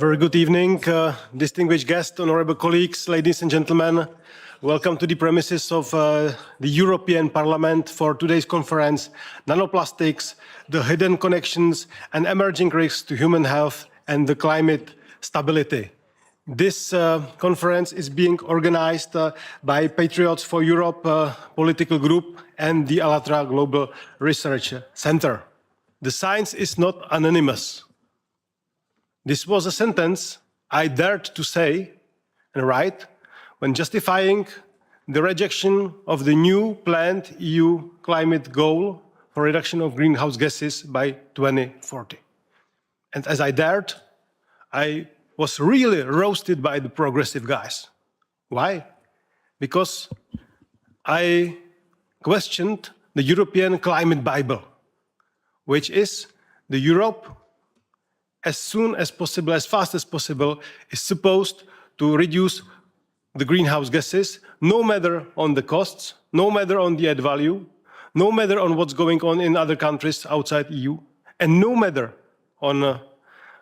Very good evening, distinguished guests, honorable colleagues, ladies and gentlemen. Welcome to the premises of the European Parliament for today's conference, Nanoplastics, the hidden connections and emerging risks to human health and the climate stability. This conference is being organized by Patriots for Europe political group and the ALLATRA Global Research Center. The science is not anonymous. This was a sentence I dared to say and write when justifying the rejection of the new planned EU climate goal for reduction of greenhouse gases by 2040. And as I dared, I was really roasted by the progressive guys. Why? Because I questioned the European Climate Bible, which is the Europe as soon as possible, as fast as possible, is supposed to reduce the greenhouse gases, no matter on the costs, no matter on the add value, no matter on what's going on in other countries outside EU, and no matter on,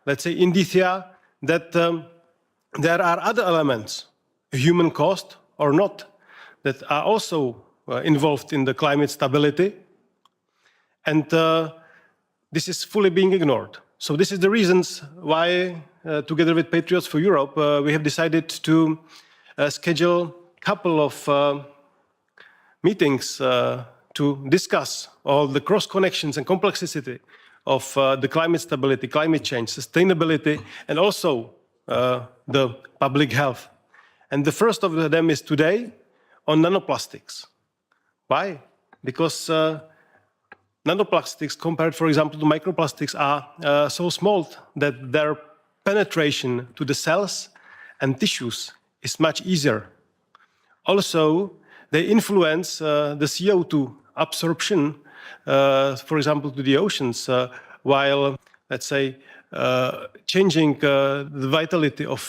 let's say, indicia that there are other elements, human cost or not, that are also involved in the climate stability. And this is fully being ignored. So this is the reasons why, together with Patriots for Europe, we have decided to schedule a couple of meetings to discuss all the cross connections and complexity of the climate stability, climate change, sustainability, and also the public health. And the first of them is today on nanoplastics. Why? Because nanoplastics, compared, for example, to microplastics, are so small that their penetration to the cells and tissues is much easier. Also, they influence the CO2 absorption, for example, to the oceans, while, let's say, changing the vitality of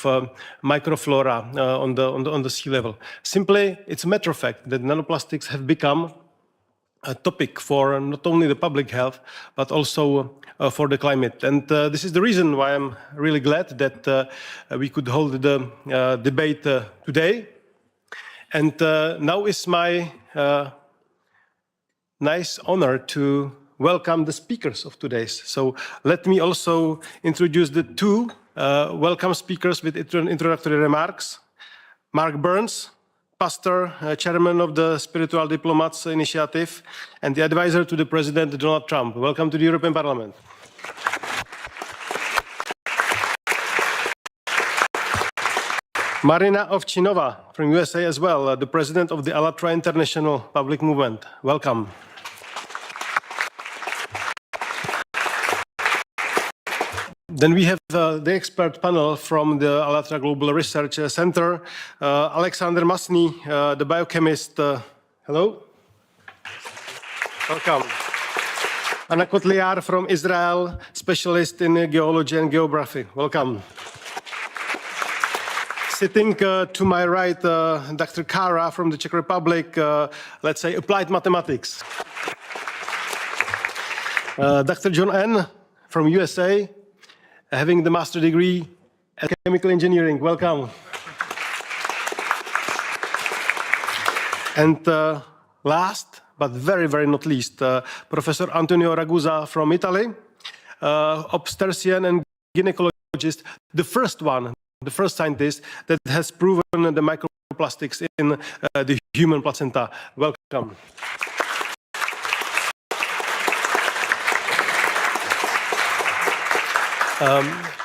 microflora on the sea level. Simply, it's a matter of fact that nanoplastics have become a topic for not only the public health, but also for the climate. And this is the reason why I'm really glad that we could hold the debate today. And now is my nice honor to welcome the speakers of today's. So let me also introduce the two welcome speakers with introductory remarks. Mark Burns, pastor, chairman of the Spiritual Diplomats Initiative, and the advisor to the President Donald Trump. Welcome to the European Parliament. Marina Ovchinova from USA as well, the president of the ALLATRA International Public Movement. Welcome. Then we have the expert panel from the ALLATRA Global Research Center. Alexander Masny, the biochemist. Hello. Welcome. Anna Kotliar from Israel, specialist in geology and geography. Welcome. Sitting to my right, Dr. Kara from the Czech Republic, let's say applied mathematics. Dr. John N. from USA, having the master degree in chemical engineering. Welcome. And last, but very, very not least, Professor Antonio Ragusa from Italy, obstetrician and gynecologist, the first scientist that has proven the microplastics in the human placenta. Welcome.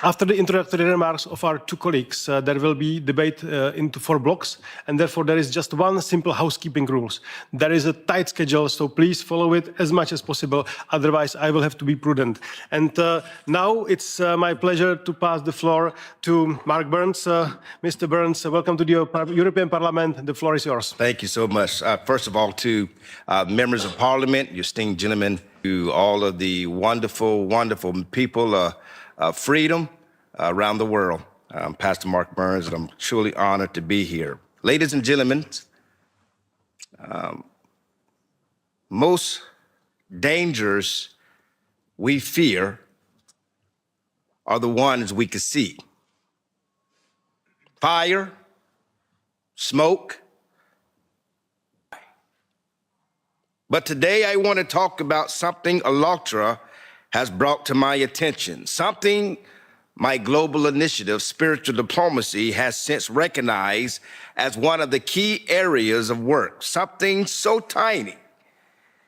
After the introductory remarks of our two colleagues, there will be debate into 4 blocks, and therefore there is just one simple housekeeping rules. There is a tight schedule, so please follow it as much as possible, otherwise I will have to be prudent. And now it's my pleasure to pass the floor to Mark Burns. Mr. Burns, welcome to the European Parliament. The floor is yours. Thank you so much. First of all, to members of Parliament, your esteemed gentlemen, to all of the wonderful, wonderful people freedom around the world. I'm Pastor Mark Burns, and I'm truly honored to be here. Ladies and gentlemen, most dangers we fear are the ones we can see. fire, smoke. But today I want to talk about something ALLATRA has brought to my attention, something my global initiative, spiritual diplomacy, has since recognized as one of the key areas of work, something so tiny,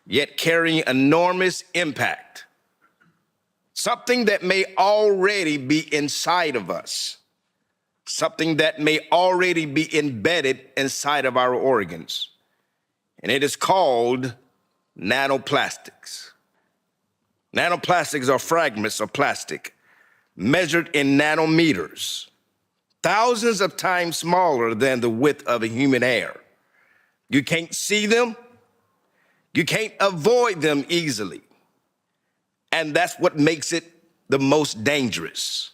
yet carrying enormous impact, something that may already be inside of us, something that may already be embedded inside of our organs, and it is called nanoplastics. Nanoplastics are fragments of plastic measured in nanometers, thousands of times smaller than the width of a human hair. You can't see them, you can't avoid them easily, and that's what makes it the most dangerous.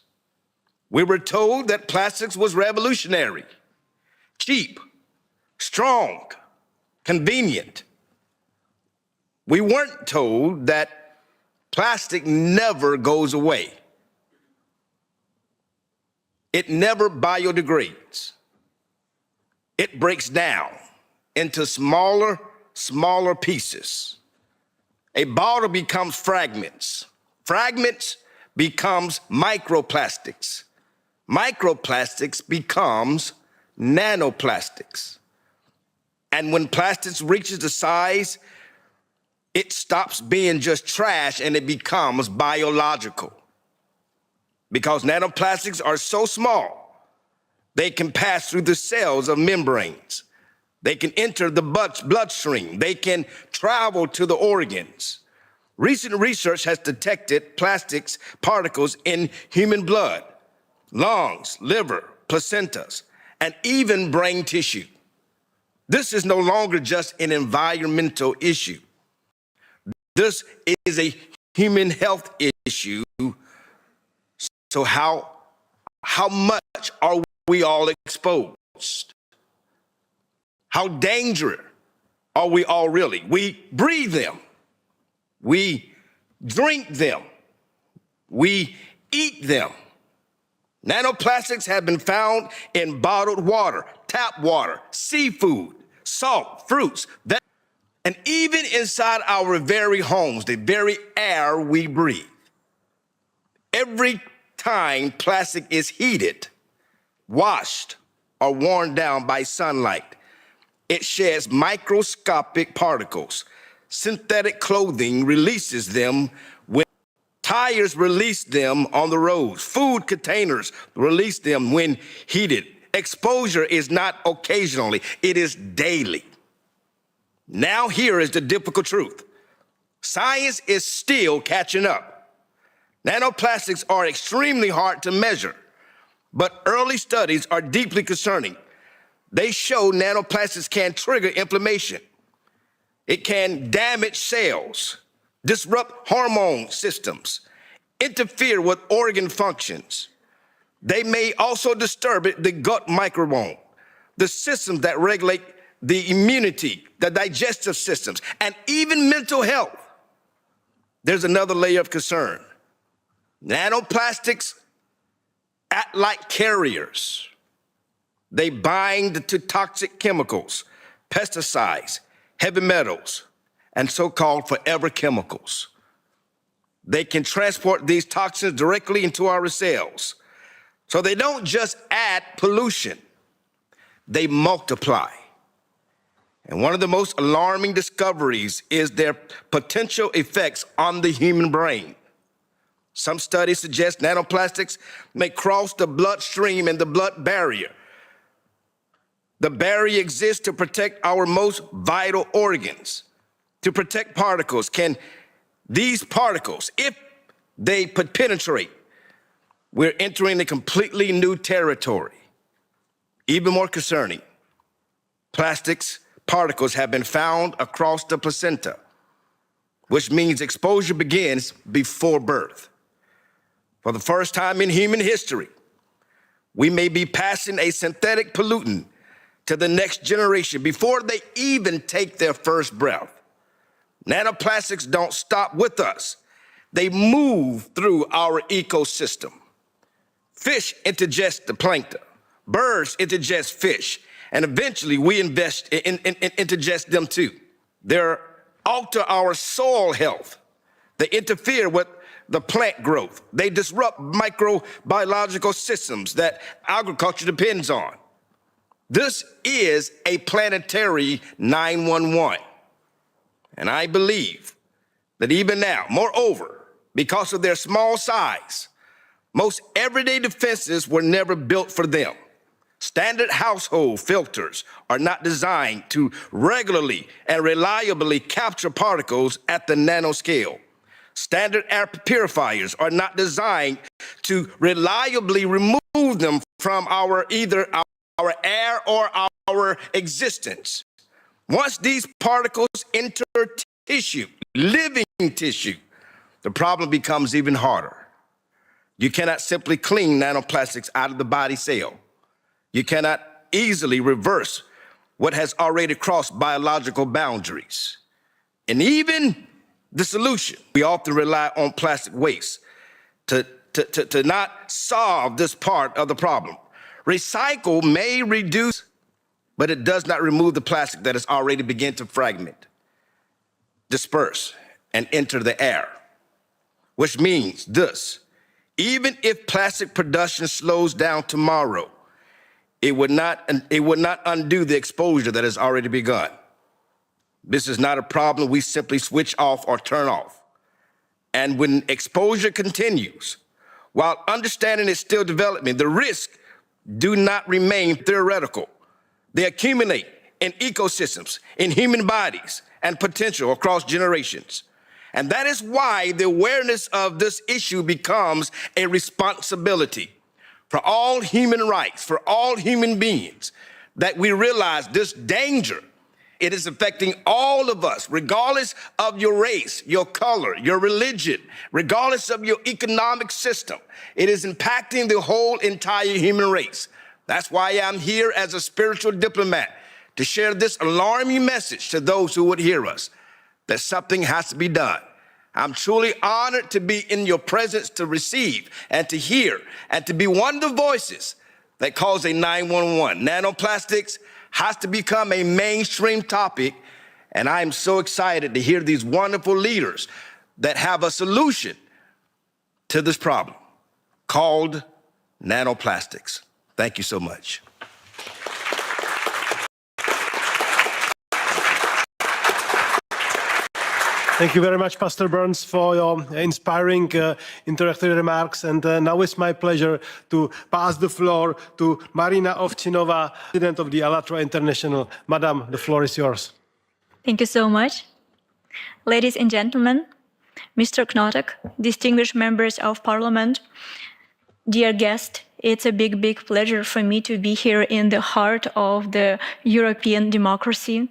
We were told that plastics was revolutionary, cheap, strong, convenient. We weren't told that plastic never goes away. It never biodegrades. It breaks down into smaller pieces. A bottle becomes fragments. Fragments becomes microplastics. Microplastics becomes nanoplastics. And when plastics reaches the size, it stops being just trash and it becomes biological. Because nanoplastics are so small, they can pass through the cells of membranes. They can enter the bloodstream. They can travel to the organs. Recent research has detected plastics particles in human blood, lungs, liver, placentas, and even brain tissue. This is no longer just an environmental issue. This is a human health issue. So how much are we all exposed? How dangerous are we all really? We breathe them. We drink them. We eat them. Nanoplastics have been found in bottled water, tap water, seafood, salt, fruits, and even inside our very homes, the very air we breathe. Every time plastic is heated, washed, or worn down by sunlight, it sheds microscopic particles. Synthetic clothing releases them when tires release them on the roads. Food containers release them when heated. Exposure is not occasionally, it is daily. Now here is the difficult truth. Science is still catching up. Nanoplastics are extremely hard to measure, but early studies are deeply concerning. They show nanoplastics can trigger inflammation. It can damage cells, disrupt hormone systems, interfere with organ functions. They may also disturb the gut microbiome, the systems that regulate the immunity, the digestive systems, and even mental health. There's another layer of concern. Nanoplastics act like carriers. They bind to toxic chemicals, pesticides, heavy metals, and so-called forever chemicals. They can transport these toxins directly into our cells. So they don't just add pollution, they multiply. And one of the most alarming discoveries is their potential effects on the human brain. Some studies suggest nanoplastics may cross the bloodstream and the blood barrier. The barrier exists to protect our most vital organs, to protect particles. Can these particles, if they penetrate, we're entering a completely new territory. Even more concerning, plastics particles have been found across the placenta, which means exposure begins before birth. For the first time in human history, we may be passing a synthetic pollutant to the next generation before they even take their first breath. Nanoplastics don't stop with us. They move through our ecosystem. Fish ingest the plankton. Birds ingest fish, and eventually we ingest them too. They alter our soil health. They interfere with the plant growth. They disrupt microbiological systems that agriculture depends on. This is a planetary 911. And I believe that even now, moreover, because of their small size, most everyday defenses were never built for them. Standard household filters are not designed to regularly and reliably capture particles at the nanoscale. Standard air purifiers are not designed to reliably remove them from either our air or our existence. Once these particles enter tissue, living tissue, the problem becomes even harder. You cannot simply clean nanoplastics out of the body cell. You cannot easily reverse what has already crossed biological boundaries. And even the solution, we often rely on plastic waste to not solve this part of the problem. Recycle may reduce, but it does not remove the plastic that has already begun to fragment, disperse, and enter the air. Which means this: even if plastic production slows down tomorrow, it would not undo the exposure that has already begun. This is not a problem we simply switch off or turn off. And when exposure continues, while understanding is still developing, the risks do not remain theoretical. They accumulate in ecosystems, in human bodies, and potential across generations. And that is why the awareness of this issue becomes a responsibility for all human rights, for all human beings, that we realize this danger. It is affecting all of us, regardless of your race, your color, your religion, regardless of your economic system. It is impacting the whole entire human race. That's why I'm here as a spiritual diplomat, to share this alarming message to those who would hear us, that something has to be done. I'm truly honored to be in your presence, to receive and to hear and to be one of the voices that calls a 911. Nanoplastics has to become a mainstream topic, and I am so excited to hear these wonderful leaders that have a solution to this problem called nanoplastics. Thank you so much. Thank you very much, Pastor Burns, for your inspiring introductory remarks. And now it's my pleasure to pass the floor to Marina Ovchinova, President of the ALLATRA International. Madam, the floor is yours. Thank you so much. Ladies and gentlemen, Mr. Knotek, distinguished members of Parliament, dear guest, it's a big pleasure for me to be here in the heart of the European democracy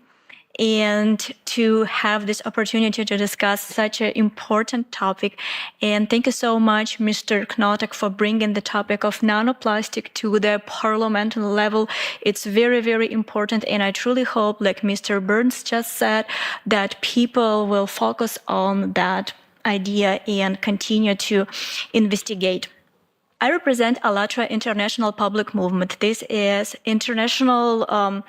and to have this opportunity to discuss such an important topic. And thank you so much, Mr. Knotek, for bringing the topic of nanoplastic to the parliamentary level. It's very important, and I truly hope, like Mr. Burns just said, that people will focus on that idea and continue to investigate. I represent ALLATRA International Public Movement. This is international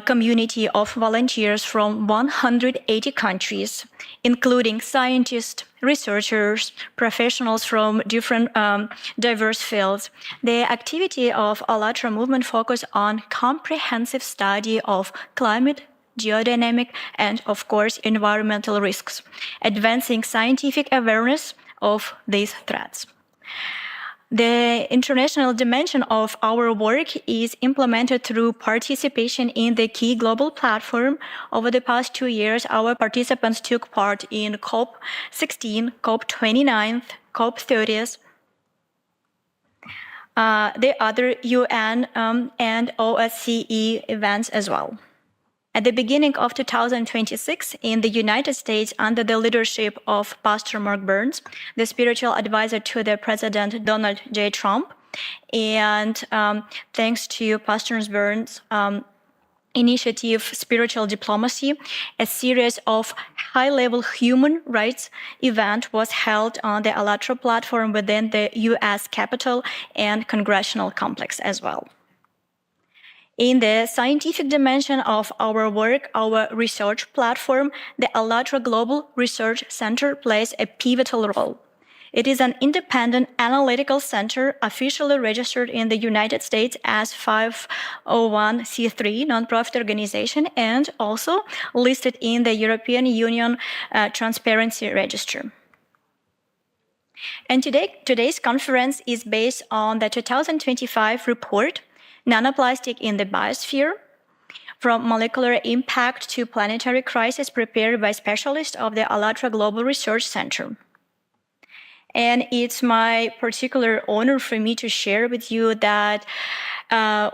community of volunteers from 180 countries, including scientists, researchers, professionals from different diverse fields. The activity of ALLATRA movement focus on comprehensive study of climate, geodynamic, and of course, environmental risks, advancing scientific awareness of these threats. The international dimension of our work is implemented through participation in the key global platform. Over the past 2 years, our participants took part in COP16, COP29, COP30, the other UN and OSCE events as well. At the beginning of 2026, in the United States, under the leadership of Pastor Mark Burns, the spiritual advisor to the President Donald J. Trump, and thanks to Pastor Burns' initiative, Spiritual Diplomacy, a series of high-level human rights event was held on the ALLATRA platform within the U.S. Capitol and Congressional Complex as well. In the scientific dimension of our work, our research platform, the ALLATRA Global Research Center plays a pivotal role. It is an independent analytical center officially registered in the United States as 501c3 nonprofit organization and also listed in the European Union Transparency Register. And today's conference is based on the 2025 report, Nanoplastic in the Biosphere, from molecular impact to planetary crisis, prepared by specialists of the ALLATRA Global Research Center. And it's my particular honor for me to share with you that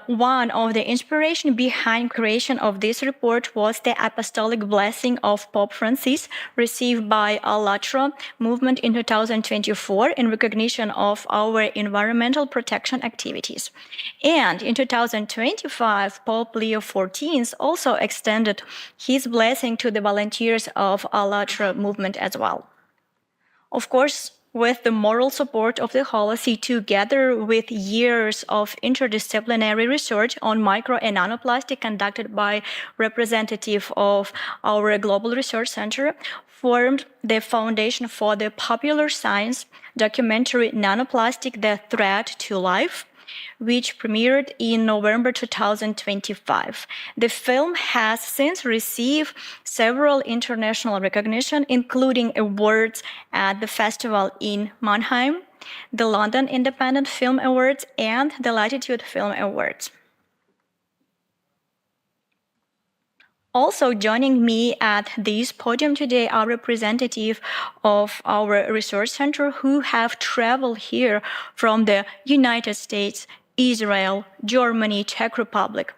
one of the inspiration behind creation of this report was the apostolic blessing of Pope Francis received by ALLATRA movement in 2024 in recognition of our environmental protection activities. And in 2025, Pope Leo XIV also extended his blessing to the volunteers of ALLATRA movement as well. Of course, with the moral support of the Holy See, together with years of interdisciplinary research on micro and nanoplastic conducted by representative of our Global Research Center, formed the foundation for the popular science documentary Nanoplastic, The Threat to Life, which premiered in November 2025. The film has since received several international recognition, including awards at the festival in Mannheim, the London Independent Film Awards, and the Latitude Film Awards. Also joining me at this podium today are representatives of our research center who have traveled here from the United States, Israel, Germany, Czech Republic.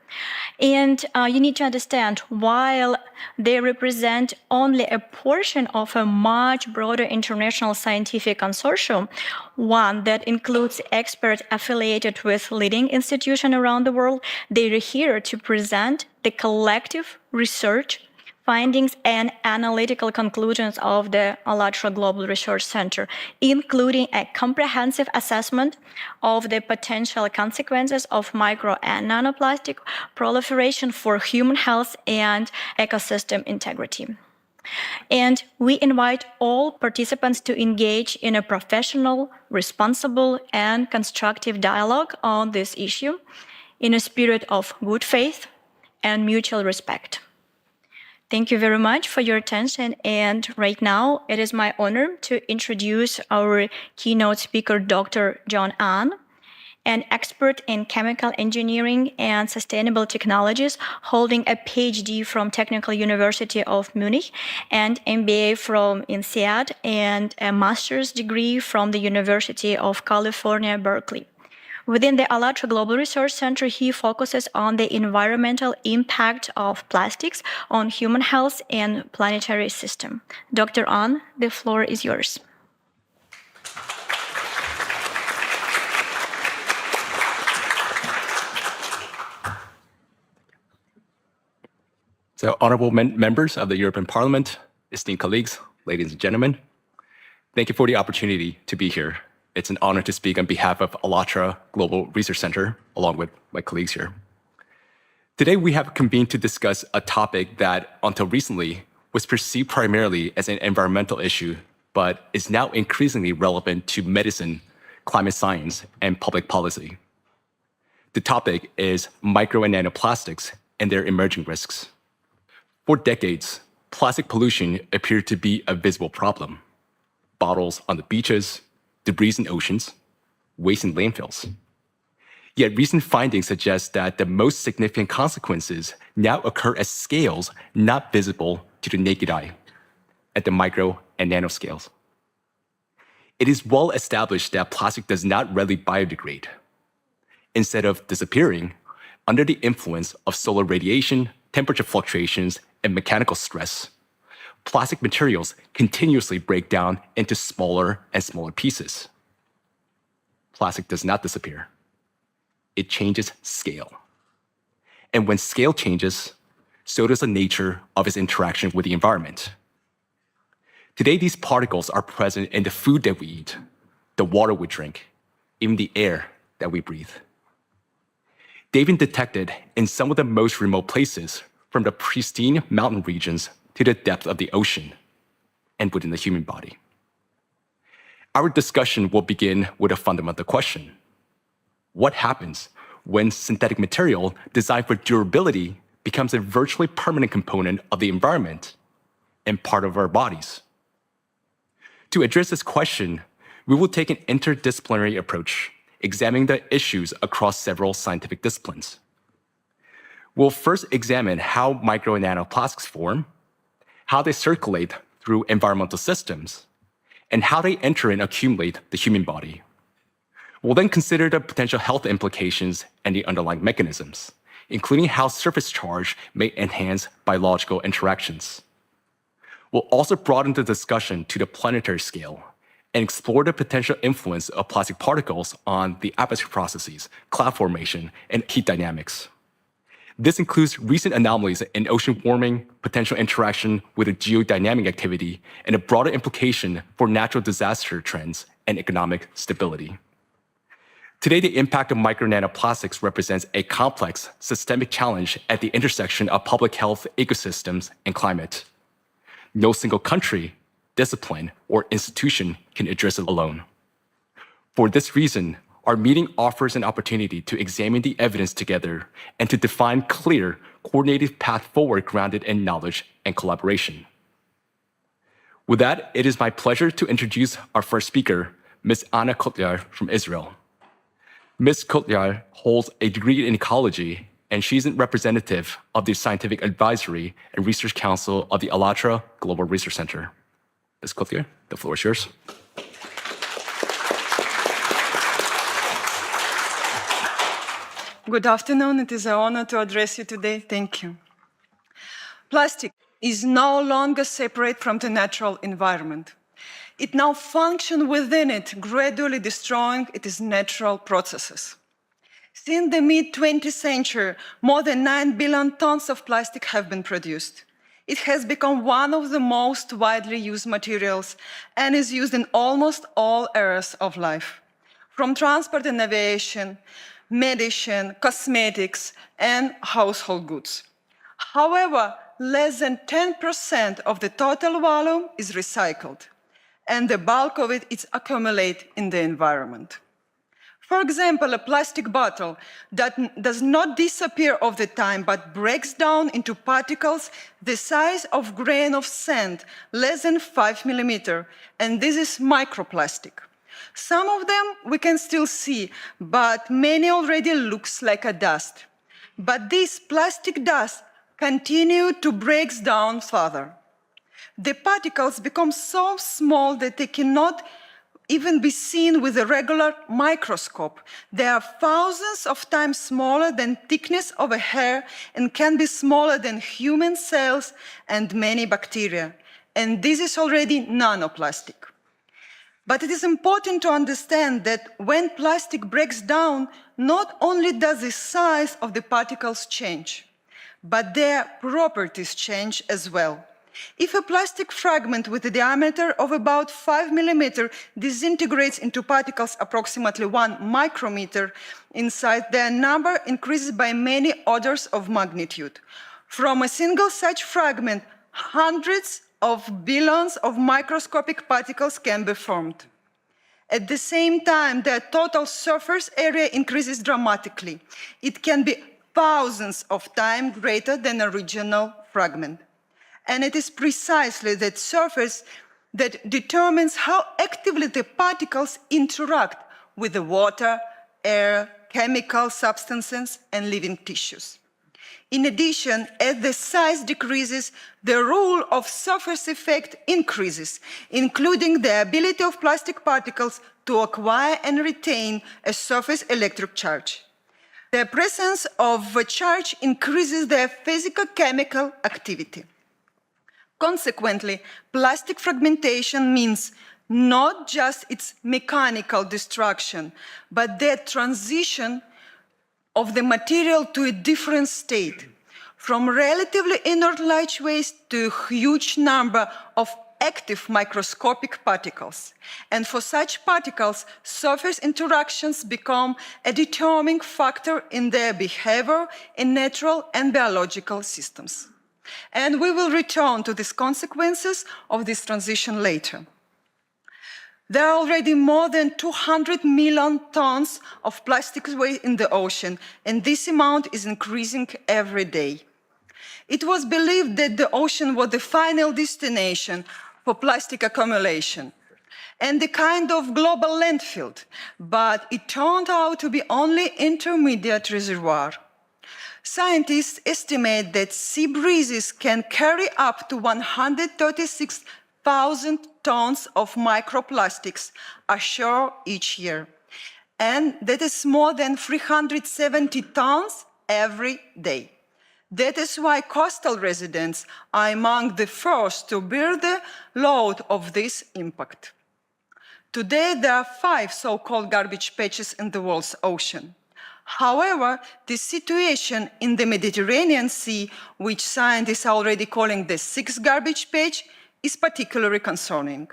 And you need to understand, while they represent only a portion of a much broader international scientific consortium, one that includes experts affiliated with leading institutions around the world, they are here to present the collective research findings and analytical conclusions of the ALLATRA Global Research Center, including a comprehensive assessment of the potential consequences of micro and nanoplastic proliferation for human health and ecosystem integrity. And we invite all participants to engage in a professional, responsible, and constructive dialogue on this issue in a spirit of good faith and mutual respect. Thank you very much for your attention. And right now, it is my honor to introduce our keynote speaker, Dr. John Ahn, an expert in chemical engineering and sustainable technologies, holding a PhD from Technical University of Munich and MBA from INSEAD and a master's degree from the University of California, Berkeley. Within the ALLATRA Global Research Center, he focuses on the environmental impact of plastics on human health and planetary system. Dr. Ahn, the floor is yours. So, honorable members of the European Parliament, esteemed colleagues, ladies and gentlemen, thank you for the opportunity to be here. It's an honor to speak on behalf of ALLATRA Global Research Center, along with my colleagues here. Today, we have convened to discuss a topic that, until recently, was perceived primarily as an environmental issue, but is now increasingly relevant to medicine, climate science, and public policy. The topic is micro and nanoplastics and their emerging risks. For decades, plastic pollution appeared to be a visible problem. Bottles on the beaches, debris in oceans, waste in landfills. Yet recent findings suggest that the most significant consequences now occur at scales not visible to the naked eye, at the micro and nanoscales. It is well established that plastic does not readily biodegrade. Instead of disappearing, under the influence of solar radiation, temperature fluctuations, and mechanical stress, plastic materials continuously break down into smaller and smaller pieces. Plastic does not disappear. It changes scale. And when scale changes, so does the nature of its interaction with the environment. Today, these particles are present in the food that we eat, the water we drink, even the air that we breathe. They've been detected in some of the most remote places, from the pristine mountain regions to the depth of the ocean and within the human body. Our discussion will begin with a fundamental question. What happens when synthetic material designed for durability becomes a virtually permanent component of the environment and part of our bodies? To address this question, we will take an interdisciplinary approach, examining the issues across several scientific disciplines. We'll first examine how micro and nanoplastics form, how they circulate through environmental systems, and how they enter and accumulate the human body. We'll then consider the potential health implications and the underlying mechanisms, including how surface charge may enhance biological interactions. We'll also broaden the discussion to the planetary scale and explore the potential influence of plastic particles on the atmosphere processes, cloud formation, and heat dynamics. This includes recent anomalies in ocean warming, potential interaction with a geodynamic activity, and a broader implication for natural disaster trends and economic stability. Today, the impact of micro nanoplastics represents a complex, systemic challenge at the intersection of public health, ecosystems, and climate. No single country, discipline, or institution can address it alone. For this reason, our meeting offers an opportunity to examine the evidence together and to define clear, coordinated path forward grounded in knowledge and collaboration. With that, it is my pleasure to introduce our first speaker, Ms. Anna Kotyar from Israel. Ms. Kotyar holds a degree in ecology, and she's a representative of the Scientific Advisory and Research Council of the ALLATRA Global Research Center. Ms. Kotyar, the floor is yours. Good afternoon. It is an honor to address you today. Thank you. Plastic is no longer separate from the natural environment. It now functions within it, gradually destroying its natural processes. Since the mid-20th century, more than 9 billion tons of plastic have been produced. It has become one of the most widely used materials and is used in almost all areas of life, from transport and aviation, medicine, cosmetics, and household goods. However, less than 10% of the total volume is recycled, and the bulk of it is accumulated in the environment. For example, a plastic bottle that does not disappear over the time, but breaks down into particles the size of a grain of sand, less than 5 millimeters, and this is microplastic. Some of them we can still see, but many already looks like a dust. But this plastic dust continue to break down further. The particles become so small that they cannot even be seen with a regular microscope. They are thousands of times smaller than thickness of a hair and can be smaller than human cells and many bacteria. And this is already nanoplastic. But it is important to understand that when plastic breaks down, not only does the size of the particles change, but their properties change as well. If a plastic fragment with a diameter of about 5 millimeters disintegrates into particles approximately 1 micrometer in size, their number increases by many orders of magnitude. From a single such fragment, hundreds of billions of microscopic particles can be formed. At the same time, their total surface area increases dramatically. It can be thousands of times greater than an original fragment. And it is precisely that surface that determines how actively the particles interact with the water, air, chemical substances, and living tissues. In addition, as the size decreases, the role of surface effect increases, including the ability of plastic particles to acquire and retain a surface electric charge. The presence of a charge increases their physical-chemical activity. Consequently, plastic fragmentation means not just its mechanical destruction, but the transition of the material to a different state, from relatively inert large waste to a huge number of active microscopic particles. And for such particles, surface interactions become a determining factor in their behavior in natural and biological systems. And we will return to these consequences of this transition later. There are already more than 200 million tons of plastic waste in the ocean, and this amount is increasing every day. It was believed that the ocean was the final destination for plastic accumulation and the kind of global landfill, but it turned out to be only intermediate reservoir. Scientists estimate that sea breezes can carry up to 136,000 tons of microplastics ashore each year, and that is more than 370 tons every day. That is why coastal residents are among the first to bear the load of this impact. Today, there are 5 so-called garbage patches in the world's ocean. However, the situation in the Mediterranean Sea, which scientists are already calling the 6th garbage patch, is particularly concerning.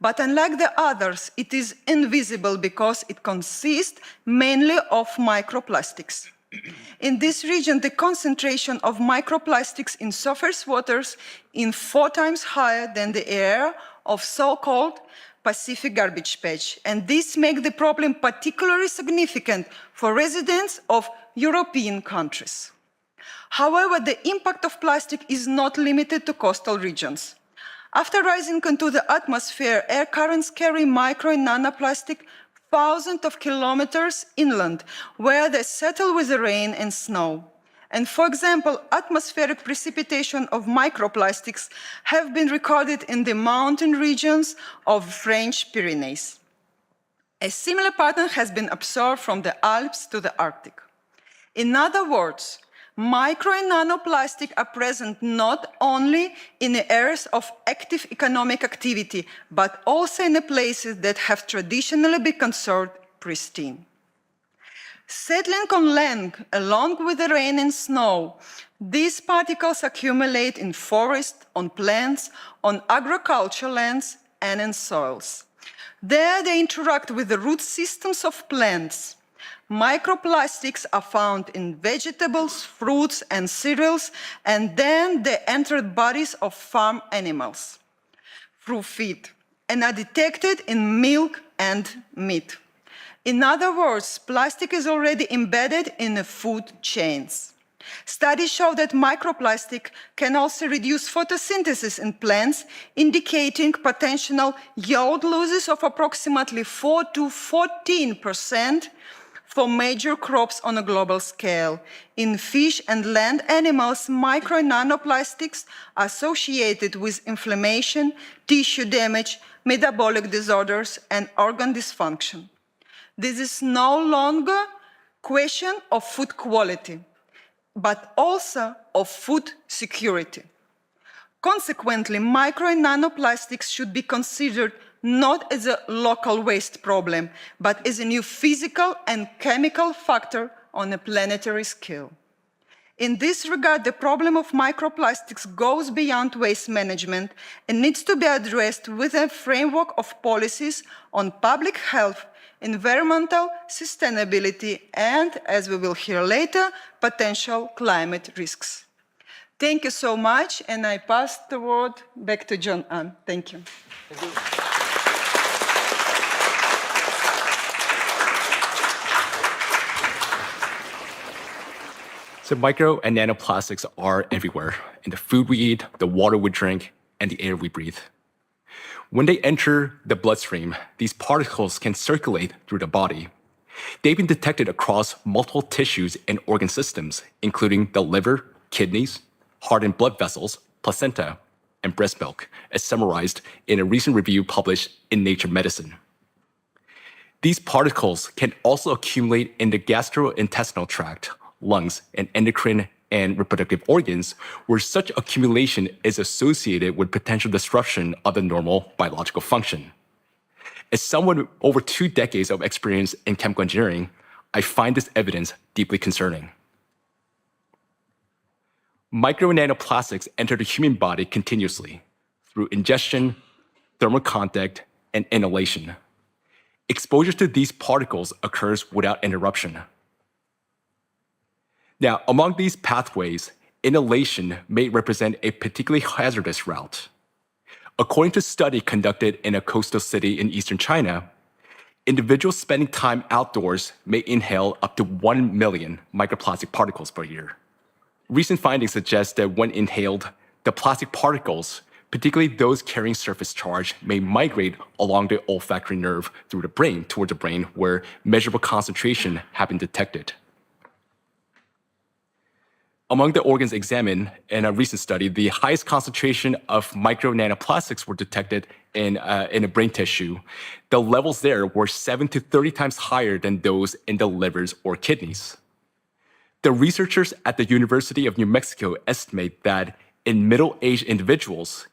But unlike the others, it is invisible because it consists mainly of microplastics. In this region, the concentration of microplastics in surface waters is 4 times higher than the area of so-called Pacific garbage patch, and this makes the problem particularly significant for residents of European countries. However, the impact of plastic is not limited to coastal regions. After rising into the atmosphere, air currents carry micro and nanoplastic thousands of kilometers inland, where they settle with the rain and snow. And for example, atmospheric precipitation of microplastics have been recorded in the mountain regions of French Pyrenees. A similar pattern has been observed from the Alps to the Arctic. In other words, micro and nanoplastic are present not only in the areas of active economic activity, but also in the places that have traditionally been considered pristine. Settling on land along with the rain and snow, these particles accumulate in forests, on plants, on agricultural lands, and in soils. There they interact with the root systems of plants. Microplastics are found in vegetables, fruits, and cereals, and then they enter the bodies of farm animals through feed and are detected in milk and meat. In other words, plastic is already embedded in the food chains. Studies show that microplastic can also reduce photosynthesis in plants, indicating potential yield losses of approximately 4 to 14% for major crops on a global scale. In fish and land animals, micro and nanoplastics are associated with inflammation, tissue damage, metabolic disorders, and organ dysfunction. This is no longer a question of food quality, but also of food security. Consequently, micro and nanoplastics should be considered not as a local waste problem, but as a new physical and chemical factor on a planetary scale. In this regard, the problem of microplastics goes beyond waste management and needs to be addressed with a framework of policies on public health, environmental sustainability, and, as we will hear later, potential climate risks. Thank you so much, and I pass the word back to John Ann. Thank you. Thank you. So micro and nanoplastics are everywhere, in the food we eat, the water we drink, and the air we breathe. When they enter the bloodstream, these particles can circulate through the body. They've been detected across multiple tissues and organ systems, including the liver, kidneys, heart and blood vessels, placenta, and breast milk, as summarized in a recent review published in Nature Medicine. These particles can also accumulate in the gastrointestinal tract, lungs, and endocrine and reproductive organs, where such accumulation is associated with potential disruption of the normal biological function. As someone with over 2 decades of experience in chemical engineering, I find this evidence deeply concerning. Micro and nanoplastics enter the human body continuously through ingestion, thermal contact, and inhalation. Exposure to these particles occurs without interruption. Now, among these pathways, inhalation may represent a particularly hazardous route. According to a study conducted in a coastal city in eastern China, individuals spending time outdoors may inhale up to 1 million microplastic particles per year. Recent findings suggest that when inhaled, the plastic particles, particularly those carrying surface charge, may migrate along the olfactory nerve through the brain towards the brain where measurable concentration have been detected. Among the organs examined in a recent study, the highest concentration of micro nanoplastics were detected in a brain tissue. The levels there were 7 to 30 times higher than those in the livers or kidneys. The researchers at the University of New Mexico estimate that in middle-aged individuals,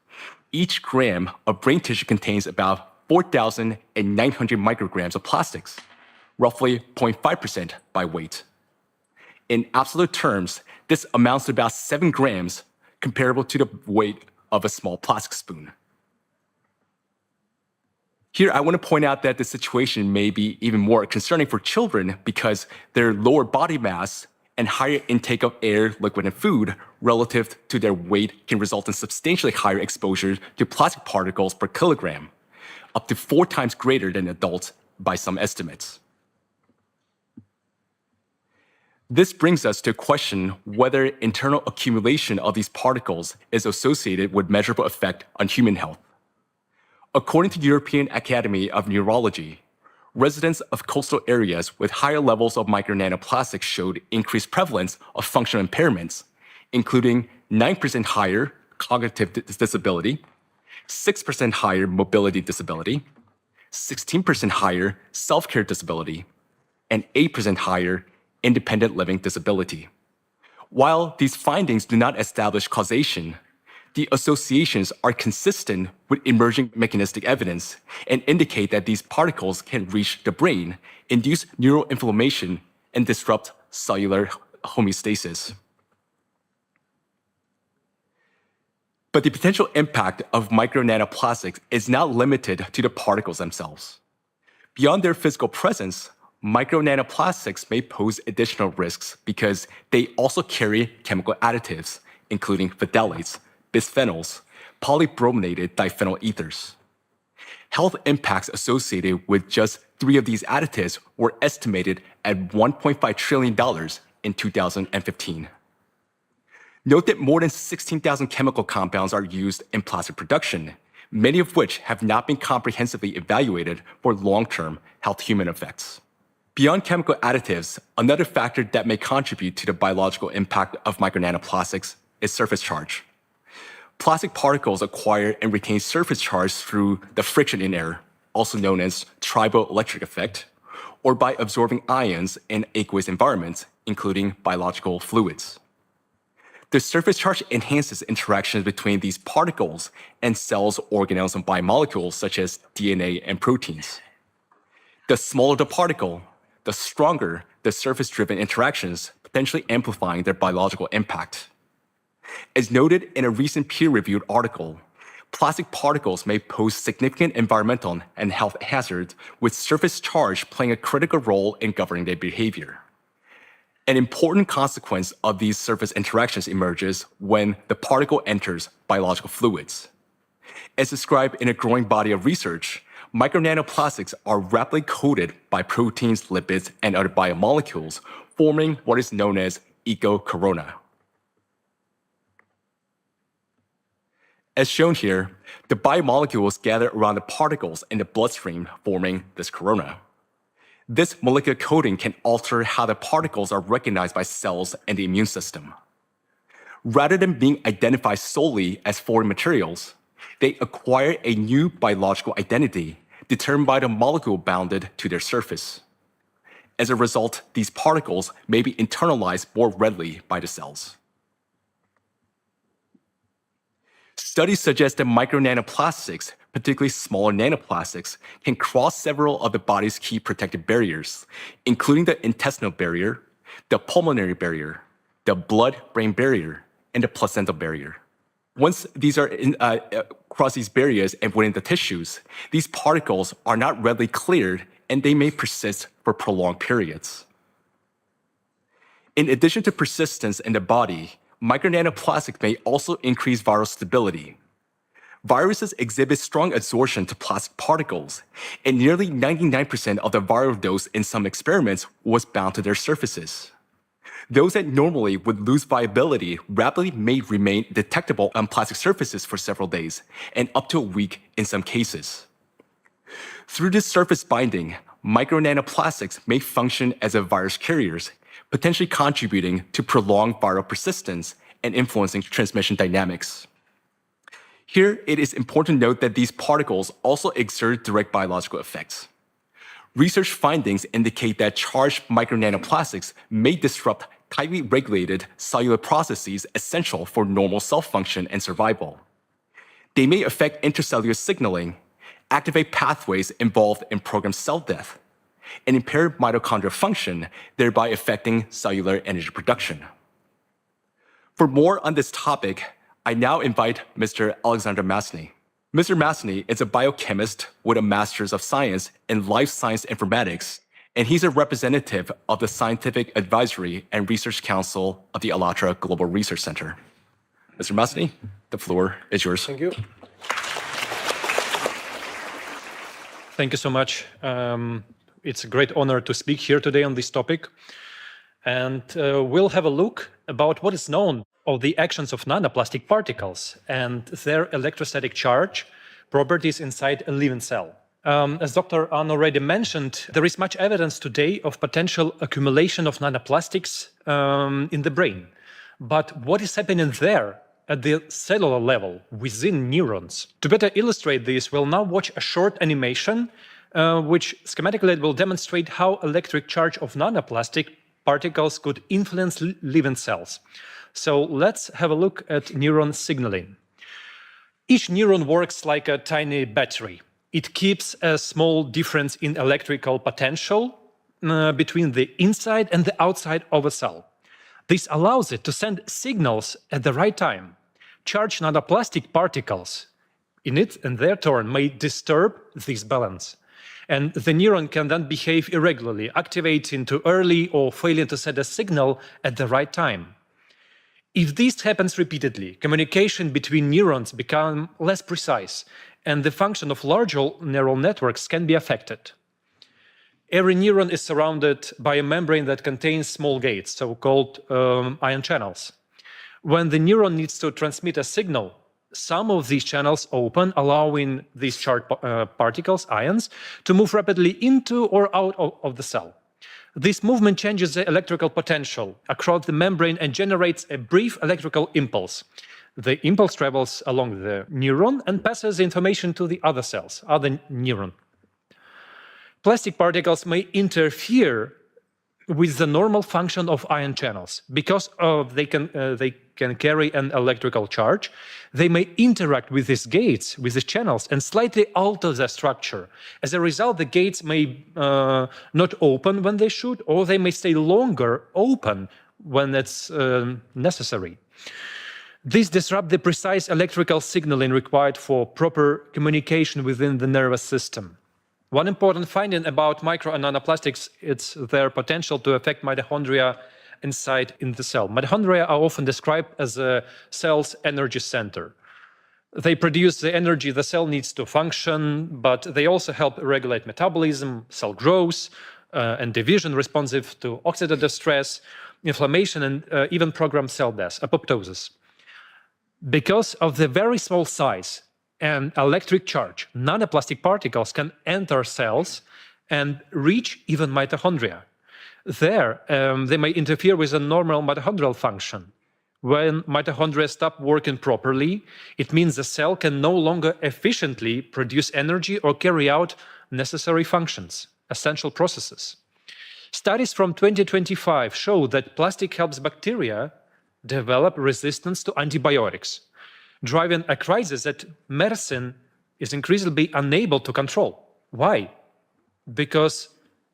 each gram of brain tissue contains about 4,900 micrograms of plastics, roughly 0.5% by weight. In absolute terms, this amounts to about 7 grams, comparable to the weight of a small plastic spoon. Here, I want to point out that the situation may be even more concerning for children because their lower body mass and higher intake of air, liquid, and food relative to their weight can result in substantially higher exposure to plastic particles per kilogram, up to 4 times greater than adults by some estimates. This brings us to question whether internal accumulation of these particles is associated with measurable effect on human health. According to the European Academy of Neurology, residents of coastal areas with higher levels of micro nanoplastics showed increased prevalence of functional impairments, including 9% higher cognitive disability, 6% higher mobility disability, 16% higher self-care disability, and 8% higher independent living disability. While these findings do not establish causation, the associations are consistent with emerging mechanistic evidence and indicate that these particles can reach the brain, induce neuroinflammation, and disrupt cellular homeostasis. But the potential impact of micro nanoplastics is not limited to the particles themselves. Beyond their physical presence, micro nanoplastics may pose additional risks because they also carry chemical additives, including phthalates, bisphenols, polybrominated diphenyl ethers. Health impacts associated with just 3 of these additives were estimated at $1.5 trillion in 2015. Note that more than 16,000 chemical compounds are used in plastic production, many of which have not been comprehensively evaluated for long-term health human effects. Beyond chemical additives, another factor that may contribute to the biological impact of micro nanoplastics is surface charge. Plastic particles acquire and retain surface charge through the friction in air, also known as triboelectric effect, or by absorbing ions in aqueous environments, including biological fluids. The surface charge enhances interactions between these particles and cells, organelles, and biomolecules such as DNA and proteins. The smaller the particle, the stronger the surface-driven interactions, potentially amplifying their biological impact. As noted in a recent peer-reviewed article, plastic particles may pose significant environmental and health hazards, with surface charge playing a critical role in governing their behavior. An important consequence of these surface interactions emerges when the particle enters biological fluids. As described in a growing body of research, micro nanoplastics are rapidly coated by proteins, lipids, and other biomolecules, forming what is known as ecocorona. As shown here, the biomolecules gather around the particles in the bloodstream, forming this corona. This molecular coating can alter how the particles are recognized by cells and the immune system. Rather than being identified solely as foreign materials, they acquire a new biological identity determined by the molecule bounded to their surface. As a result, these particles may be internalized more readily by the cells. Studies suggest that micro nanoplastics, particularly smaller nanoplastics, can cross several of the body's key protective barriers, including the intestinal barrier, the pulmonary barrier, the blood-brain barrier, and the placental barrier. Once these are across these barriers and within the tissues, these particles are not readily cleared and they may persist for prolonged periods. In addition to persistence in the body, micronanoplastics may also increase viral stability. Viruses exhibit strong adsorption to plastic particles, and nearly 99% of the viral dose in some experiments was bound to their surfaces. Those that normally would lose viability rapidly may remain detectable on plastic surfaces for several days, and up to a week in some cases. Through this surface binding, micronanoplastics may function as a virus carriers, potentially contributing to prolonged viral persistence and influencing transmission dynamics. Here, it is important to note that these particles also exert direct biological effects. Research findings indicate that charged micronanoplastics may disrupt tightly regulated cellular processes essential for normal cell function and survival. They may affect intracellular signaling, activate pathways involved in programmed cell death, and impair mitochondrial function, thereby affecting cellular energy production. For more on this topic, I now invite Mr. Alexander Masny. Mr. Masny is a biochemist with a Master's of Science in Life Science Informatics, and he's a representative of the Scientific Advisory and Research Council of the ALLATRA Global Research Center. Mr. Masny, the floor is yours. Thank you. Thank you so much. It's a great honor to speak here today on this topic. And we'll have a look about what is known of the actions of nanoplastic particles and their electrostatic charge properties inside a living cell. As Dr. Ann already mentioned, there is much evidence today of potential accumulation of nanoplastics in the brain. But what is happening there at the cellular level within neurons? To better illustrate this, we'll now watch a short animation which schematically will demonstrate how electric charge of nanoplastic particles could influence living cells. So let's have a look at neuron signaling. Each neuron works like a tiny battery. It keeps a small difference in electrical potential between the inside and the outside of a cell. This allows it to send signals at the right time. Charged nanoplastic particles in it, in their turn, may disturb this balance. And the neuron can then behave irregularly, activating too early or failing to send a signal at the right time. If this happens repeatedly, communication between neurons becomes less precise, and the function of larger neural networks can be affected. Every neuron is surrounded by a membrane that contains small gates, so-called ion channels. When the neuron needs to transmit a signal, some of these channels open, allowing these charged particles, ions, to move rapidly into or out of the cell. This movement changes the electrical potential across the membrane and generates a brief electrical impulse. The impulse travels along the neuron and passes the information to the other cells, other neuron. Plastic particles may interfere with the normal function of ion channels. Because they can carry an electrical charge, they may interact with these gates, with the channels, and slightly alter their structure. As a result, the gates may not open when they should, or they may stay longer open when it's necessary. This disrupts the precise electrical signaling required for proper communication within the nervous system. One important finding about micro and nanoplastics is their potential to affect mitochondria inside in the cell. Mitochondria are often described as a cell's energy center. They produce the energy the cell needs to function, but they also help regulate metabolism, cell growth, and division responsive to oxidative stress, inflammation, and even programmed cell death, apoptosis. Because of the very small size and electric charge, nanoplastic particles can enter cells and reach even mitochondria. There, they may interfere with a normal mitochondrial function. When mitochondria stop working properly, it means the cell can no longer efficiently produce energy or carry out necessary functions, essential processes. Studies from 2025 show that plastic helps bacteria develop resistance to antibiotics, driving a crisis that medicine is increasingly unable to control. Why? Because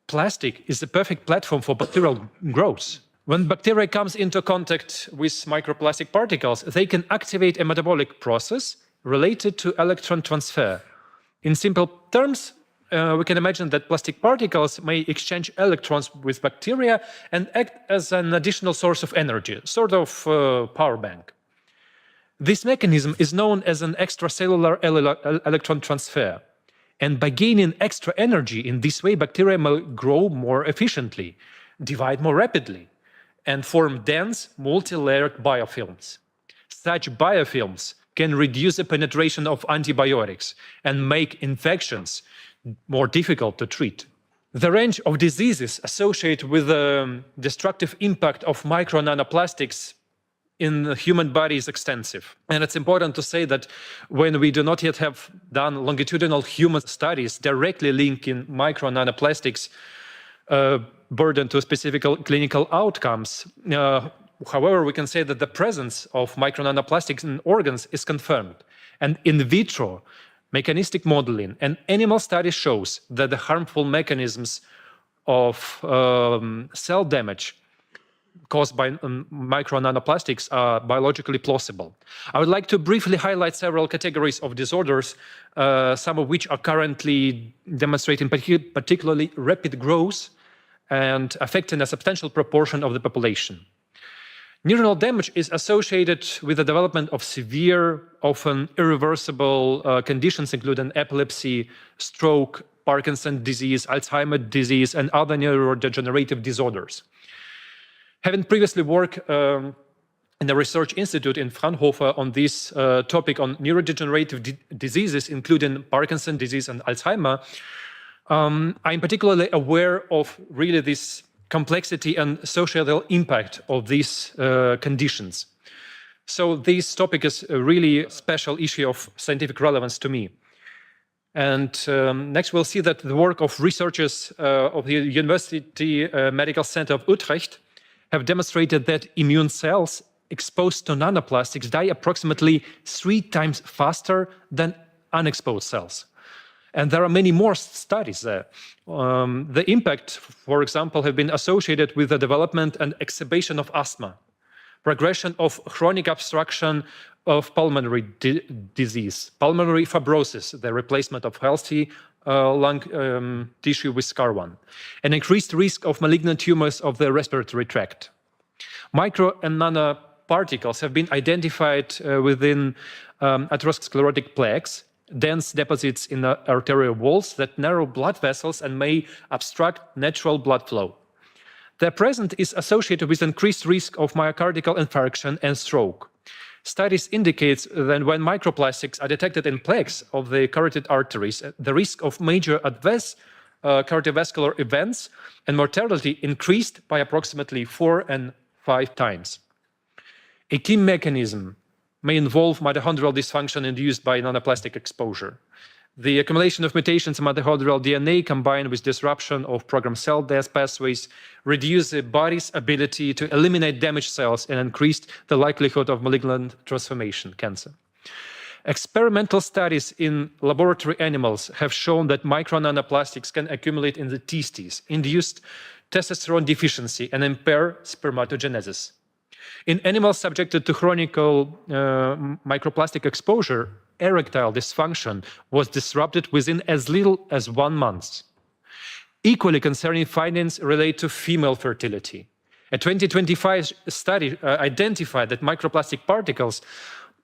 plastic is the perfect platform for bacterial growth. When bacteria comes into contact with microplastic particles, they can activate a metabolic process related to electron transfer. In simple terms, we can imagine that plastic particles may exchange electrons with bacteria and act as an additional source of energy, sort of power bank. This mechanism is known as an extracellular electron transfer. And by gaining extra energy in this way, bacteria may grow more efficiently, divide more rapidly, and form dense, multi-layered biofilms. Such biofilms can reduce the penetration of antibiotics and make infections more difficult to treat. The range of diseases associated with the destructive impact of micro nanoplastics in the human body is extensive. And it's important to say that when we do not yet have done longitudinal human studies directly linking micro nanoplastics burden to specific clinical outcomes, however, we can say that the presence of micro nanoplastics in organs is confirmed. And in vitro mechanistic modeling and animal study shows that the harmful mechanisms of cell damage caused by micro nanoplastics are biologically plausible. I would like to briefly highlight several categories of disorders, some of which are currently demonstrating particularly rapid growth and affecting a substantial proportion of the population. Neuronal damage is associated with the development of severe, often irreversible conditions, including epilepsy, stroke, Parkinson's disease, Alzheimer's disease, and other neurodegenerative disorders. Having previously worked in a research institute in Fraunhofer on this topic on neurodegenerative diseases, including Parkinson's disease and Alzheimer, I'm particularly aware of really this complexity and societal impact of these conditions. So this topic is a really special issue of scientific relevance to me. And next we'll see that the work of researchers of the University Medical Center of Utrecht have demonstrated that immune cells exposed to nanoplastics die approximately 3 times faster than unexposed cells. And there are many more studies there. The impact, for example, have been associated with the development and exacerbation of asthma, progression of chronic obstruction of pulmonary disease, pulmonary fibrosis, the replacement of healthy lung tissue with SCAR1, an increased risk of malignant tumors of the respiratory tract. Micro and nanoparticles have been identified within atherosclerotic plaques, dense deposits in the arterial walls that narrow blood vessels and may obstruct natural blood flow. Their presence is associated with increased risk of myocardial infarction and stroke. Studies indicate that when microplastics are detected in plaques of the carotid arteries, the risk of major adverse cardiovascular events and mortality increased by approximately 4 and 5 times. A key mechanism may involve mitochondrial dysfunction induced by nanoplastic exposure. The accumulation of mutations in mitochondrial DNA combined with disruption of programmed cell death pathways reduce the body's ability to eliminate damaged cells and increase the likelihood of malignant transformation, cancer. Experimental studies in laboratory animals have shown that micro nanoplastics can accumulate in the testes, induce testosterone deficiency, and impair spermatogenesis. In animals subjected to chronic microplastic exposure, erectile dysfunction was disrupted within as little as 1 month. Equally concerning findings relate to female fertility. A 2025 study identified that microplastic particles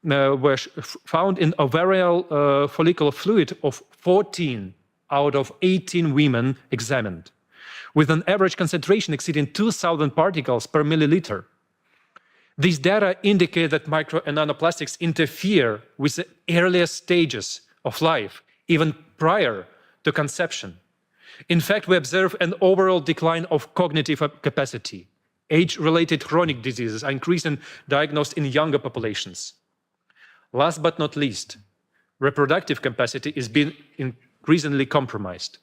were found in ovarian follicular fluid of 14 out of 18 women examined, with an average concentration exceeding 2,000 particles per milliliter. These data indicate that micro and nanoplastics interfere with the earliest stages of life, even prior to conception. In fact, we observe an overall decline of cognitive capacity. Age-related chronic diseases are increasingly diagnosed in younger populations. Last but not least, reproductive capacity is being increasingly compromised.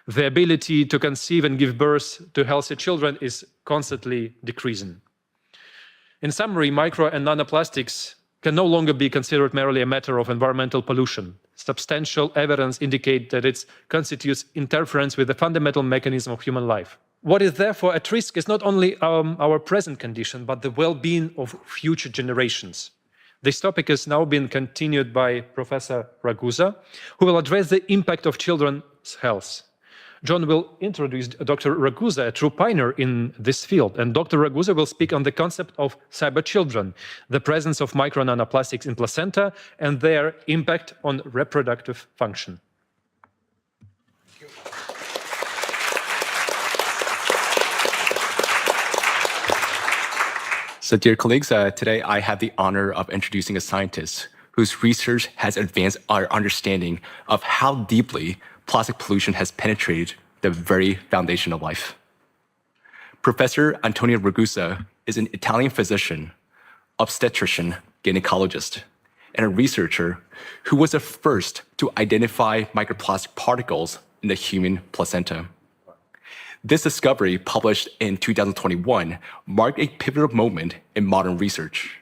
The ability to conceive and give birth to healthy children is constantly decreasing. In summary, micro and nanoplastics can no longer be considered merely a matter of environmental pollution. Substantial evidence indicates that it constitutes interference with the fundamental mechanism of human life. What is therefore at risk is not only our present condition, but the well-being of future generations. This topic is now being continued by Professor Ragusa, who will address the impact of children's health. John will introduce Dr. Ragusa, a true pioneer in this field, and Dr. Ragusa will speak on the concept of cyber children, the presence of micro nanoplastics in placenta, and their impact on reproductive function. So, dear colleagues, today I have the honor of introducing a scientist whose research has advanced our understanding of how deeply plastic pollution has penetrated the very foundation of life. Professor Antonio Ragusa is an Italian physician, obstetrician, gynecologist, and a researcher who was the first to identify microplastic particles in the human placenta. This discovery, published in 2021, marked a pivotal moment in modern research.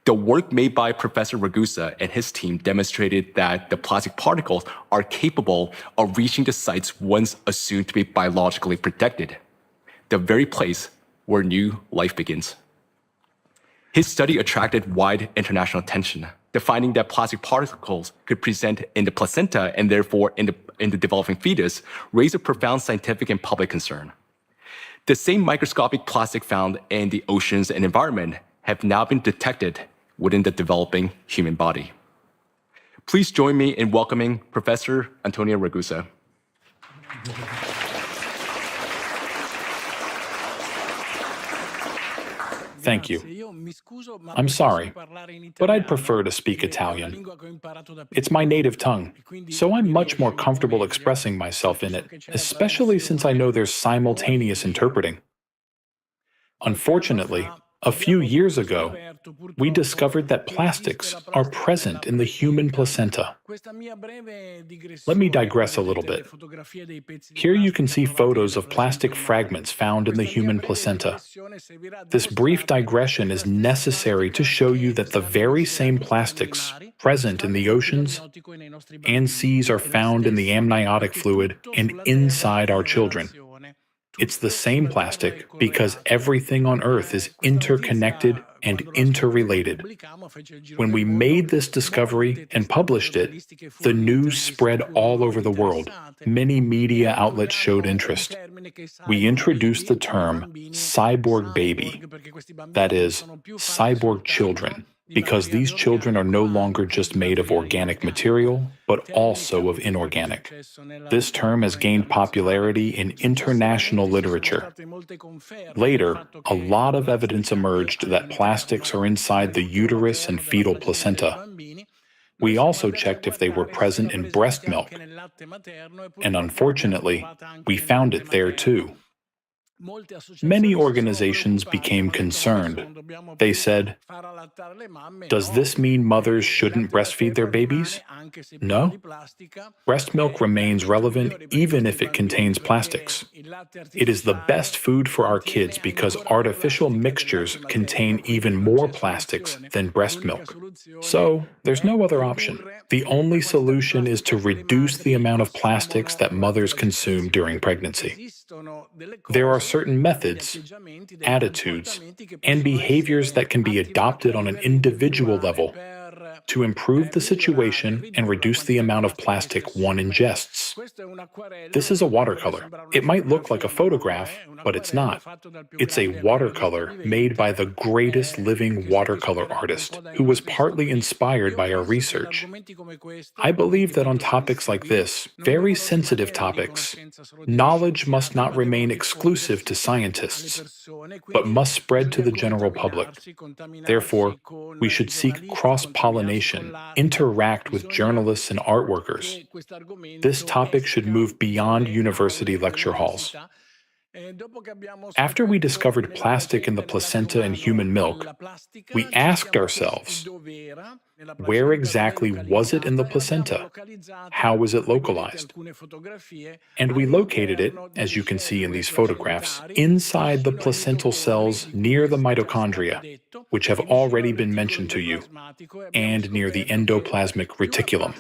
The work made by Professor Ragusa and his team demonstrated that the plastic particles are capable of reaching the sites once assumed to be biologically protected, the very place where new life begins. His study attracted wide international attention, finding that plastic particles could present in the placenta and therefore in the developing fetus raised a profound scientific and public concern. The same microscopic plastic found in the oceans and environment have now been detected within the developing human body. Please join me in welcoming Professor Antonio Ragusa. Thank you. I'm sorry, but I'd prefer to speak Italian. It's my native tongue, so I'm much more comfortable expressing myself in it, especially since I know there's simultaneous interpreting. Unfortunately, a few years ago, we discovered that plastics are present in the human placenta. Let me digress a little bit. Here you can see photos of plastic fragments found in the human placenta. This brief digression is necessary to show you that the very same plastics present in the oceans and seas are found in the amniotic fluid and inside our children. It's the same plastic because everything on Earth is interconnected and interrelated. When we made this discovery and published it, the news spread all over the world. Many media outlets showed interest. We introduced the term cyborg baby, that is, cyborg children, because these children are no longer just made of organic material, but also of inorganic. This term has gained popularity in international literature. Later, a lot of evidence emerged that plastics are inside the uterus and fetal placenta. We also checked if they were present in breast milk, and unfortunately, we found it there too. Many organizations became concerned. They said, "Does this mean mothers shouldn't breastfeed their babies?" No. Breast milk remains relevant even if it contains plastics. It is the best food for our kids because artificial mixtures contain even more plastics than breast milk. So, there's no other option. The only solution is to reduce the amount of plastics that mothers consume during pregnancy. There are certain methods, attitudes, and behaviors that can be adopted on an individual level to improve the situation and reduce the amount of plastic one ingests. This is a watercolor. It might look like a photograph, but it's not. It's a watercolor made by the greatest living watercolor artist, who was partly inspired by our research. I believe that on topics like this, very sensitive topics, knowledge must not remain exclusive to scientists, but must spread to the general public. Therefore, we should seek cross-pollination, interact with journalists and art workers. This topic should move beyond university lecture halls. After we discovered plastic in the placenta and human milk, we asked ourselves, Where exactly was it in the placenta? How was it localized? And we located it, as you can see in these photographs, inside the placental cells near the mitochondria, which have already been mentioned to you, and near the endoplasmic reticulum.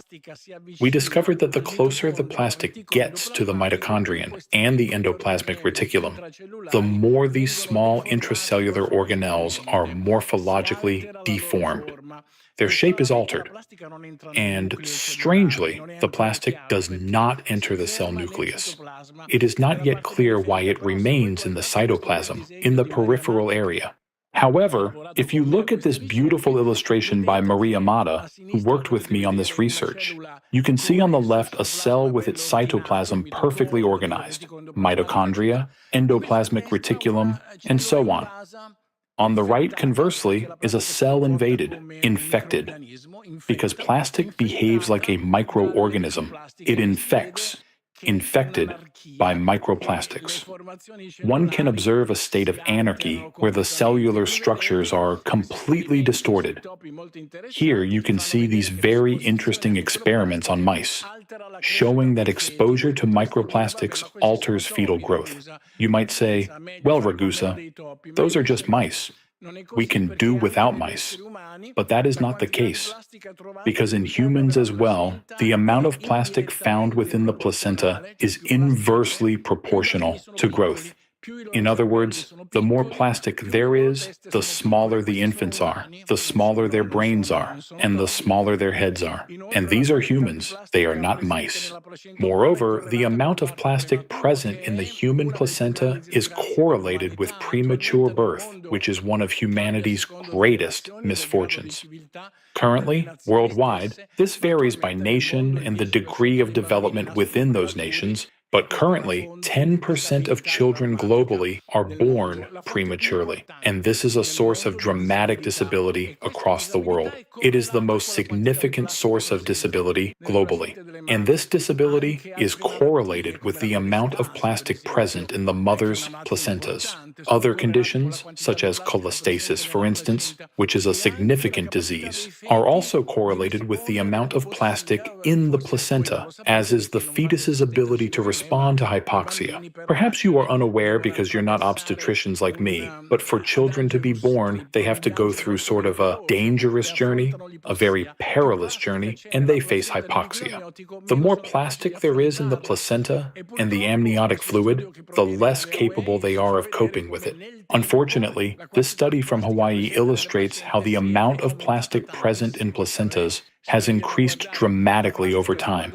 We discovered that the closer the plastic gets to the mitochondrion and the endoplasmic reticulum, the more these small intracellular organelles are morphologically deformed. Their shape is altered. And strangely, the plastic does not enter the cell nucleus. It is not yet clear why it remains in the cytoplasm, in the peripheral area. However, if you look at this beautiful illustration by Maria Mata, who worked with me on this research, you can see on the left a cell with its cytoplasm perfectly organized, mitochondria, endoplasmic reticulum, and so on. On the right, conversely, is a cell invaded, infected. Because plastic behaves like a microorganism, it infects, infected by microplastics. One can observe a state of anarchy where the cellular structures are completely distorted. Here you can see these very interesting experiments on mice, showing that exposure to microplastics alters fetal growth. You might say, well, Ragusa, those are just mice. We can do without mice. But that is not the case, because in humans as well, the amount of plastic found within the placenta is inversely proportional to growth. In other words, the more plastic there is, the smaller the infants are, the smaller their brains are, and the smaller their heads are. And these are humans, they are not mice. Moreover, the amount of plastic present in the human placenta is correlated with premature birth, which is one of humanity's greatest misfortunes. Currently, worldwide, this varies by nation and the degree of development within those nations, but currently, 10% of children globally are born prematurely, and this is a source of dramatic disability across the world. It is the most significant source of disability globally, and this disability is correlated with the amount of plastic present in the mother's placentas. Other conditions, such as cholestasis, for instance, which is a significant disease, are also correlated with the amount of plastic in the placenta, as is the fetus's ability to respond to hypoxia. Perhaps you are unaware because you're not obstetricians like me, but for children to be born, they have to go through sort of a dangerous journey, a very perilous journey, and they face hypoxia. The more plastic there is in the placenta and the amniotic fluid, the less capable they are of coping with it. Unfortunately, this study from Hawaii illustrates how the amount of plastic present in placentas has increased dramatically over time.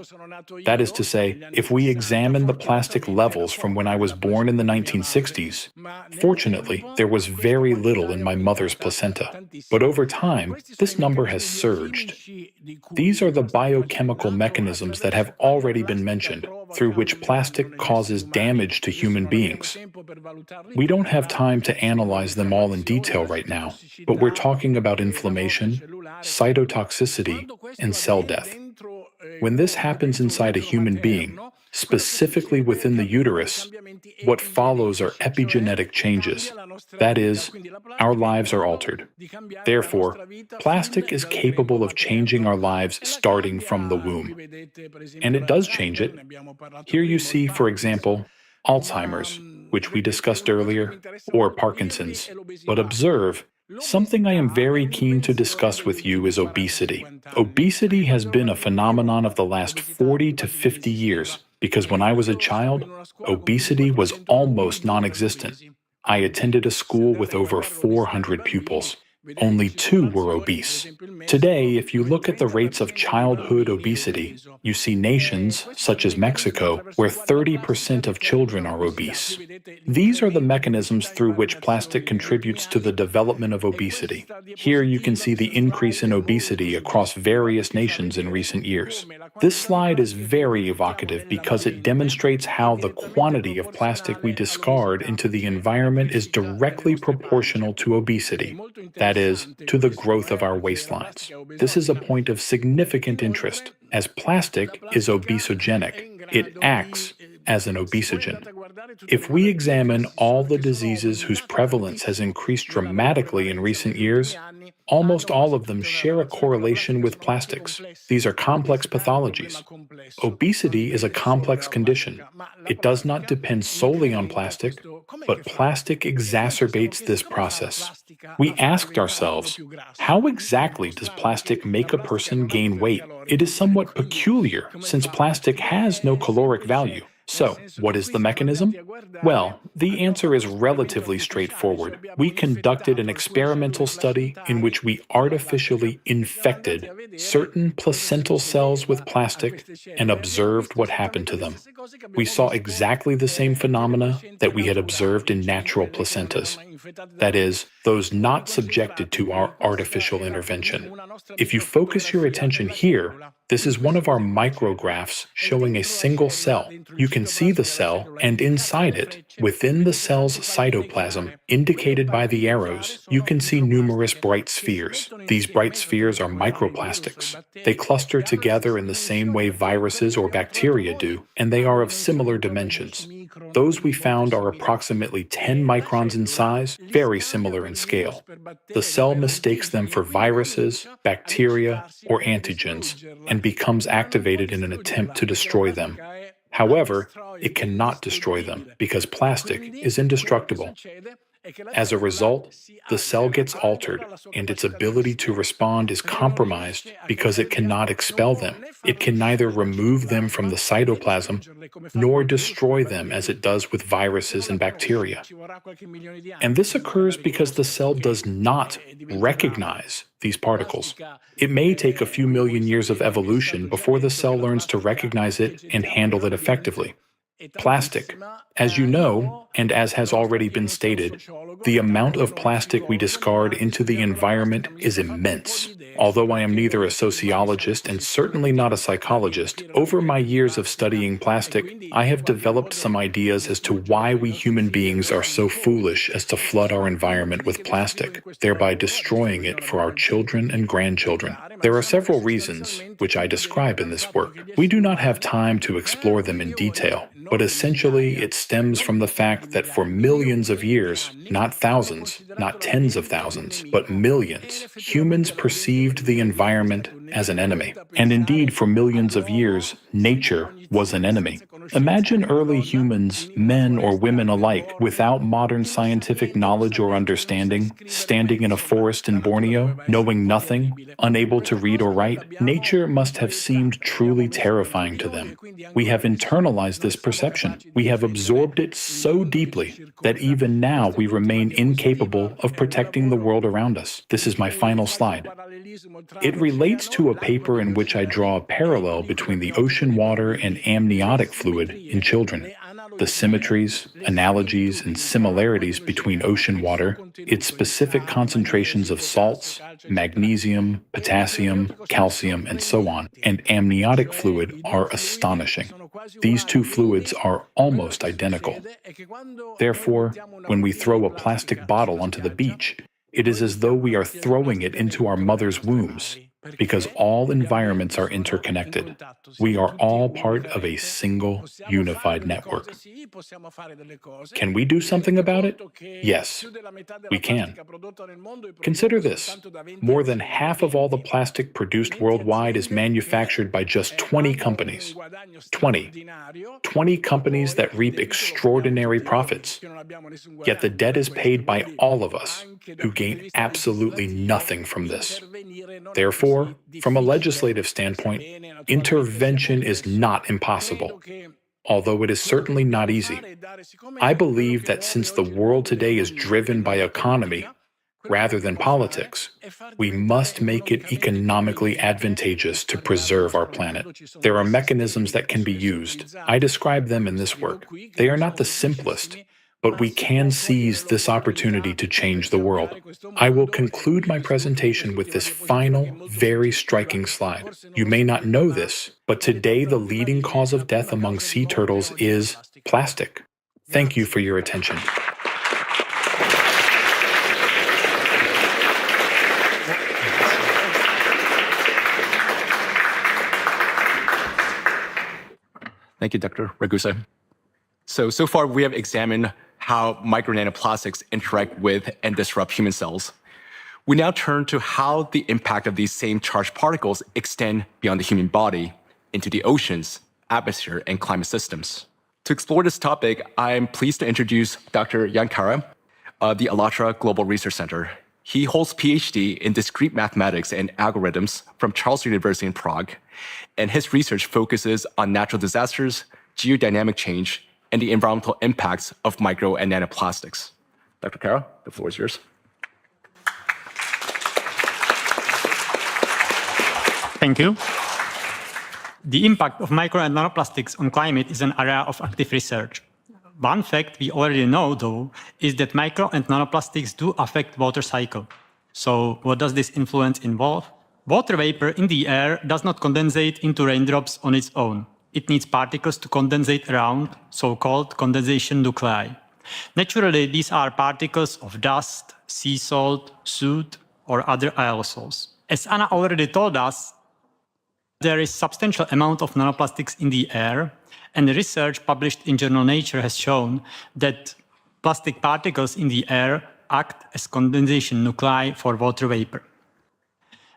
That is to say, if we examine the plastic levels from when I was born in the 1960s, fortunately, there was very little in my mother's placenta. But over time, this number has surged. These are the biochemical mechanisms that have already been mentioned, through which plastic causes damage to human beings. We don't have time to analyze them all in detail right now, but we're talking about inflammation, cytotoxicity, and cell death. When this happens inside a human being, specifically within the uterus, what follows are epigenetic changes. That is, our lives are altered. Therefore, plastic is capable of changing our lives starting from the womb. And it does change it. Here you see, for example, Alzheimer's, which we discussed earlier, or Parkinson's. But observe, something I am very keen to discuss with you is obesity. Obesity has been a phenomenon of the last 40 to 50 years, because when I was a child, obesity was almost non-existent. I attended a school with over 400 pupils. Only 2 were obese. Today, if you look at the rates of childhood obesity, you see nations, such as Mexico, where 30% of children are obese. These are the mechanisms through which plastic contributes to the development of obesity. Here you can see the increase in obesity across various nations in recent years. This slide is very evocative because it demonstrates how the quantity of plastic we discard into the environment is directly proportional to obesity. That is, to the growth of our waistlines. This is a point of significant interest, as plastic is obesogenic. It acts as an obesogen. If we examine all the diseases whose prevalence has increased dramatically in recent years, Almost all of them share a correlation with plastics. These are complex pathologies. Obesity is a complex condition. It does not depend solely on plastic, but plastic exacerbates this process. We asked ourselves, how exactly does plastic make a person gain weight? It is somewhat peculiar since plastic has no caloric value. So, what is the mechanism? Well, the answer is relatively straightforward. We conducted an experimental study in which we artificially infected certain placental cells with plastic and observed what happened to them. We saw exactly the same phenomena that we had observed in natural placentas. That is, those not subjected to our artificial intervention. If you focus your attention here, this is one of our micrographs showing a single cell. You can see the cell, and inside it, within the cell's cytoplasm, indicated by the arrows, you can see numerous bright spheres. These bright spheres are microplastics. They cluster together in the same way viruses or bacteria do, and they are of similar dimensions. Those we found are approximately 10 microns in size, very similar in scale. The cell mistakes them for viruses, bacteria, or antigens, and becomes activated in an attempt to destroy them. However, it cannot destroy them because plastic is indestructible. As a result, the cell gets altered, and its ability to respond is compromised because it cannot expel them. It can neither remove them from the cytoplasm nor destroy them as it does with viruses and bacteria. And this occurs because the cell does not recognize these particles. It may take a few million years of evolution before the cell learns to recognize it and handle it effectively. Plastic. As you know, and as has already been stated, the amount of plastic we discard into the environment is immense. Although I am neither a sociologist and certainly not a psychologist, over my years of studying plastic, I have developed some ideas as to why we human beings are so foolish as to flood our environment with plastic, thereby destroying it for our children and grandchildren. There are several reasons, which I describe in this work. We do not have time to explore them in detail, but essentially it stems from the fact that for millions of years, not thousands, not tens of thousands, but millions, humans perceived the environment as an enemy. And indeed, for millions of years, nature was an enemy. Imagine early humans, men or women alike, without modern scientific knowledge or understanding, standing in a forest in Borneo, knowing nothing, unable to read or write. Nature must have seemed truly terrifying to them. We have internalized this perception. We have absorbed it so deeply that even now we remain incapable of protecting the world around us. This is my final slide. It relates to a paper in which I draw a parallel between the ocean water and amniotic fluid in children. The symmetries, analogies, and similarities between ocean water, its specific concentrations of salts, magnesium, potassium, calcium, and so on, and amniotic fluid are astonishing. These two fluids are almost identical. Therefore, when we throw a plastic bottle onto the beach, it is as though we are throwing it into our mother's wombs, because all environments are interconnected. We are all part of a single, unified network. Can we do something about it? Yes, we can. Consider this. More than half of all the plastic produced worldwide is manufactured by just 20 companies. 20 companies that reap extraordinary profits. Yet the debt is paid by all of us, who gain absolutely nothing from this. Therefore, from a legislative standpoint, intervention is not impossible, although it is certainly not easy. I believe that since the world today is driven by economy rather than politics, we must make it economically advantageous to preserve our planet. There are mechanisms that can be used. I describe them in this work. They are not the simplest, but we can seize this opportunity to change the world. I will conclude my presentation with this final, very striking slide. You may not know this, but today the leading cause of death among sea turtles is plastic. Thank you for your attention. Thank you, Dr. Ragusa. So far we have examined how micro nanoplastics interact with and disrupt human cells. We now turn to how the impact of these same charged particles extend beyond the human body into the oceans, atmosphere, and climate systems. To explore this topic, I'm pleased to introduce Dr. Jan Kara of the ALLATRA Global Research Center. He holds PhD in discrete mathematics and algorithms from Charles University in Prague, and his research focuses on natural disasters, geodynamic change, and the environmental impacts of micro and nanoplastics. Dr. Kara, the floor is yours. Thank you. The impact of micro and nanoplastics on climate is an area of active research. One fact we already know, though, is that micro and nanoplastics do affect water cycle. So what does this influence involve? Water vapor in the air does not condensate into raindrops on its own. It needs particles to condensate around, so-called condensation nuclei. Naturally, these are particles of dust, sea salt, soot, or other aerosols. As Anna already told us, there is substantial amount of nanoplastics in the air, and the research published in journal Nature has shown that plastic particles in the air act as condensation nuclei for water vapor.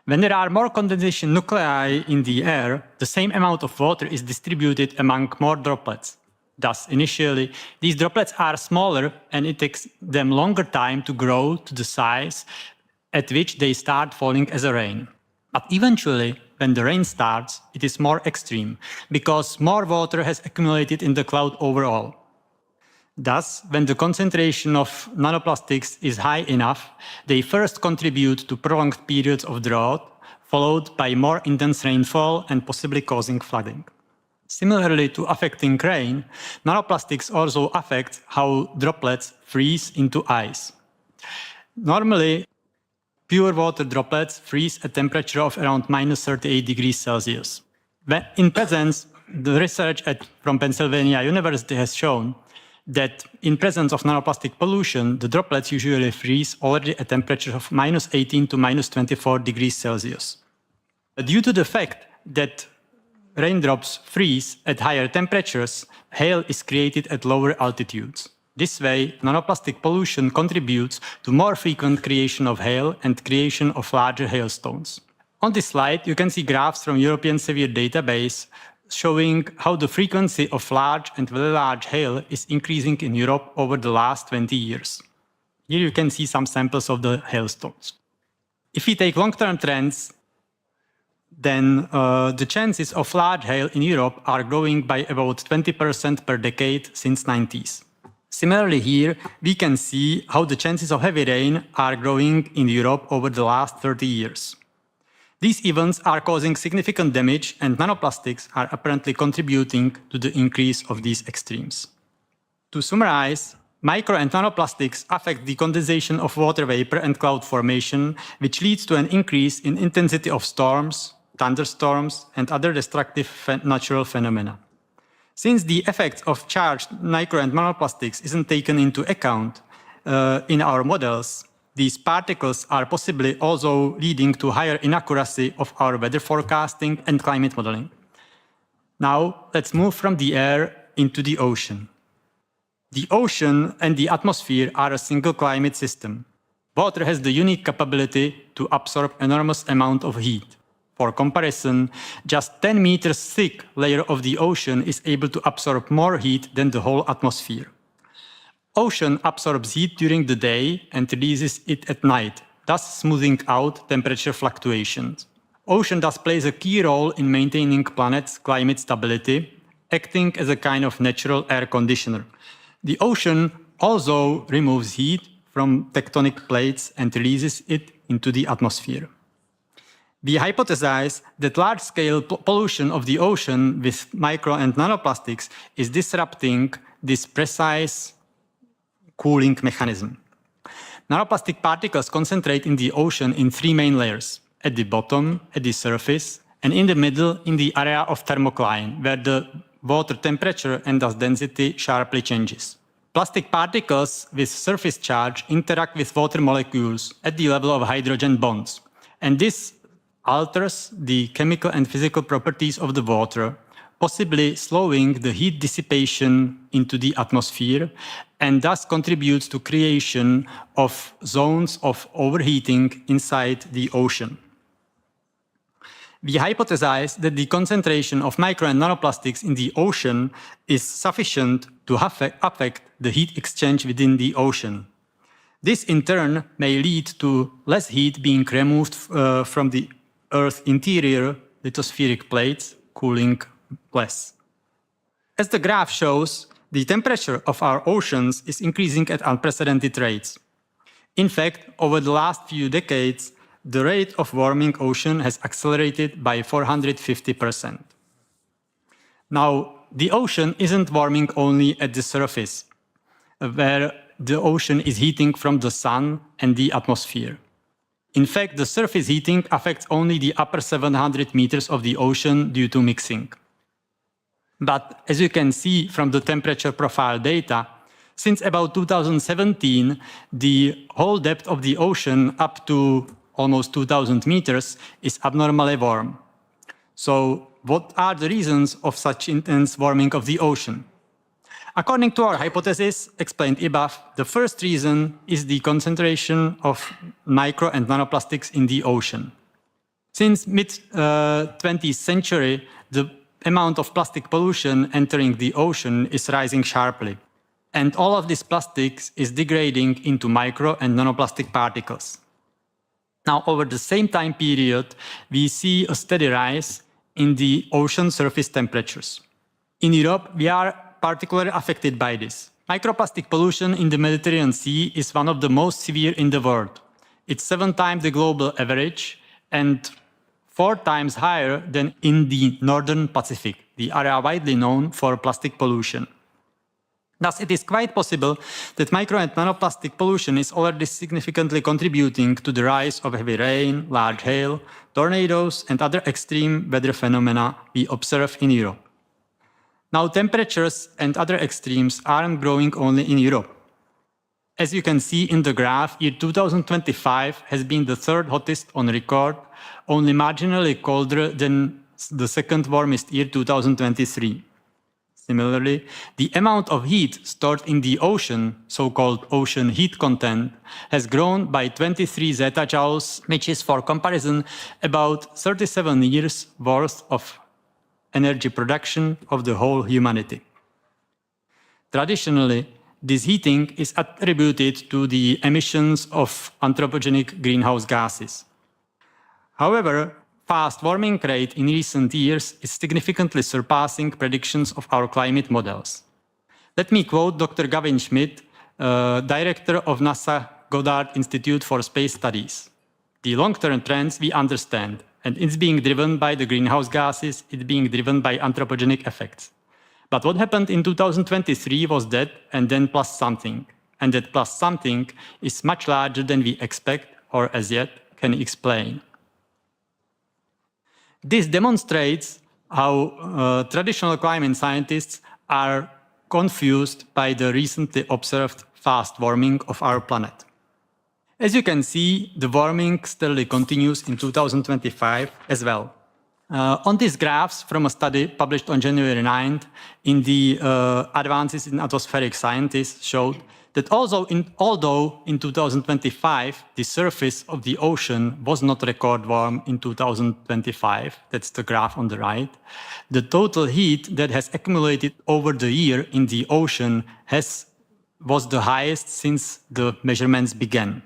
When there are more condensation nuclei in the air, the same amount of water is distributed among more droplets. Thus, initially, these droplets are smaller, and it takes them longer time to grow to the size at which they start falling as a rain. But eventually, when the rain starts, it is more extreme, because more water has accumulated in the cloud overall. Thus, when the concentration of nanoplastics is high enough, they first contribute to prolonged periods of drought, followed by more intense rainfall and possibly causing flooding. Similarly to affecting rain, nanoplastics also affect how droplets freeze into ice. Normally, pure water droplets freeze at a temperature of around -38 degrees Celsius. In presence, the research from Pennsylvania University has shown that in presence of nanoplastic pollution, the droplets usually freeze already at temperatures of -18 to -24 degrees Celsius. Due to the fact that raindrops freeze at higher temperatures, hail is created at lower altitudes. This way, nanoplastic pollution contributes to more frequent creation of hail and creation of larger hailstones. On this slide, you can see graphs from European Severe Database showing how the frequency of large and very large hail is increasing in Europe over the last 20 years. Here you can see some samples of the hailstones. If we take long-term trends, then the chances of large hail in Europe are growing by about 20% per decade since the 90s. Similarly here, we can see how the chances of heavy rain are growing in Europe over the last 30 years. These events are causing significant damage, and nanoplastics are apparently contributing to the increase of these extremes. To summarize, micro and nanoplastics affect the condensation of water vapor and cloud formation, which leads to an increase in intensity of storms, thunderstorms, and other destructive natural phenomena. Since the effects of charged micro and nanoplastics isn't taken into account in our models, these particles are possibly also leading to higher inaccuracy of our weather forecasting and climate modeling. Now, let's move from the air into the ocean. The ocean and the atmosphere are a single climate system. Water has the unique capability to absorb enormous amount of heat. For comparison, just 10 meters thick layer of the ocean is able to absorb more heat than the whole atmosphere. Ocean absorbs heat during the day and releases it at night, thus smoothing out temperature fluctuations. Ocean thus plays a key role in maintaining planet's climate stability, acting as a kind of natural air conditioner. The ocean also removes heat from tectonic plates and releases it into the atmosphere. We hypothesize that large-scale pollution of the ocean with micro and nanoplastics is disrupting this precise cooling mechanism. Nanoplastic particles concentrate in the ocean in three main layers: at the bottom, at the surface, and in the middle in the area of thermocline, where the water temperature and thus density sharply changes. Plastic particles with surface charge interact with water molecules at the level of hydrogen bonds, and this alters the chemical and physical properties of the water, possibly slowing the heat dissipation into the atmosphere, and thus contributes to creation of zones of overheating inside the ocean. We hypothesize that the concentration of micro and nanoplastics in the ocean is sufficient to affect the heat exchange within the ocean. This in turn may lead to less heat being removed from the Earth's interior lithospheric plates, cooling less. As the graph shows, the temperature of our oceans is increasing at unprecedented rates. In fact, over the last few decades, the rate of warming ocean has accelerated by 450%. Now, the ocean isn't warming only at the surface, where the ocean is heating from the sun and the atmosphere. In fact, the surface heating affects only the upper 700 meters of the ocean due to mixing. But as you can see from the temperature profile data, since about 2017, the whole depth of the ocean up to almost 2,000 meters is abnormally warm. So what are the reasons of such intense warming of the ocean? According to our hypothesis explained above, the first reason is the concentration of micro and nanoplastics in the ocean. Since mid-20th century, the amount of plastic pollution entering the ocean is rising sharply. And all of this plastics is degrading into micro and nanoplastic particles. Now, over the same time period, we see a steady rise in the ocean surface temperatures. In Europe, we are particularly affected by this. Microplastic pollution in the Mediterranean Sea is one of the most severe in the world. It's 7 times the global average and 4 times higher than in the Northern Pacific, the area widely known for plastic pollution. Thus, it is quite possible that micro and nanoplastic pollution is already significantly contributing to the rise of heavy rain, large hail, tornadoes, and other extreme weather phenomena we observe in Europe. Now, temperatures and other extremes aren't growing only in Europe. As you can see in the graph, year 2025 has been the 3rd hottest on record, only marginally colder than the 2nd warmest year 2023. Similarly, the amount of heat stored in the ocean, so-called ocean heat content, has grown by 23 zettajoules, which is, for comparison, about 37 years' worth of energy production of the whole humanity. Traditionally, this heating is attributed to the emissions of anthropogenic greenhouse gases. However, fast warming rate in recent years is significantly surpassing predictions of our climate models. Let me quote Dr. Gavin Schmidt, director of NASA Goddard Institute for Space Studies. The long-term trends we understand, and it's being driven by the greenhouse gases, it's being driven by anthropogenic effects. But what happened in 2023 was that, and then plus something. And that plus something is much larger than we expect, or as yet can explain. This demonstrates how traditional climate scientists are confused by the recently observed fast warming of our planet. As you can see, the warming steadily continues in 2025 as well. On these graphs from a study published on January 9th in the Advances in Atmospheric Sciences showed that although in 2025 the surface of the ocean was not record warm in 2025, that's the graph on the right, the total heat that has accumulated over the year in the ocean was the highest since the measurements began.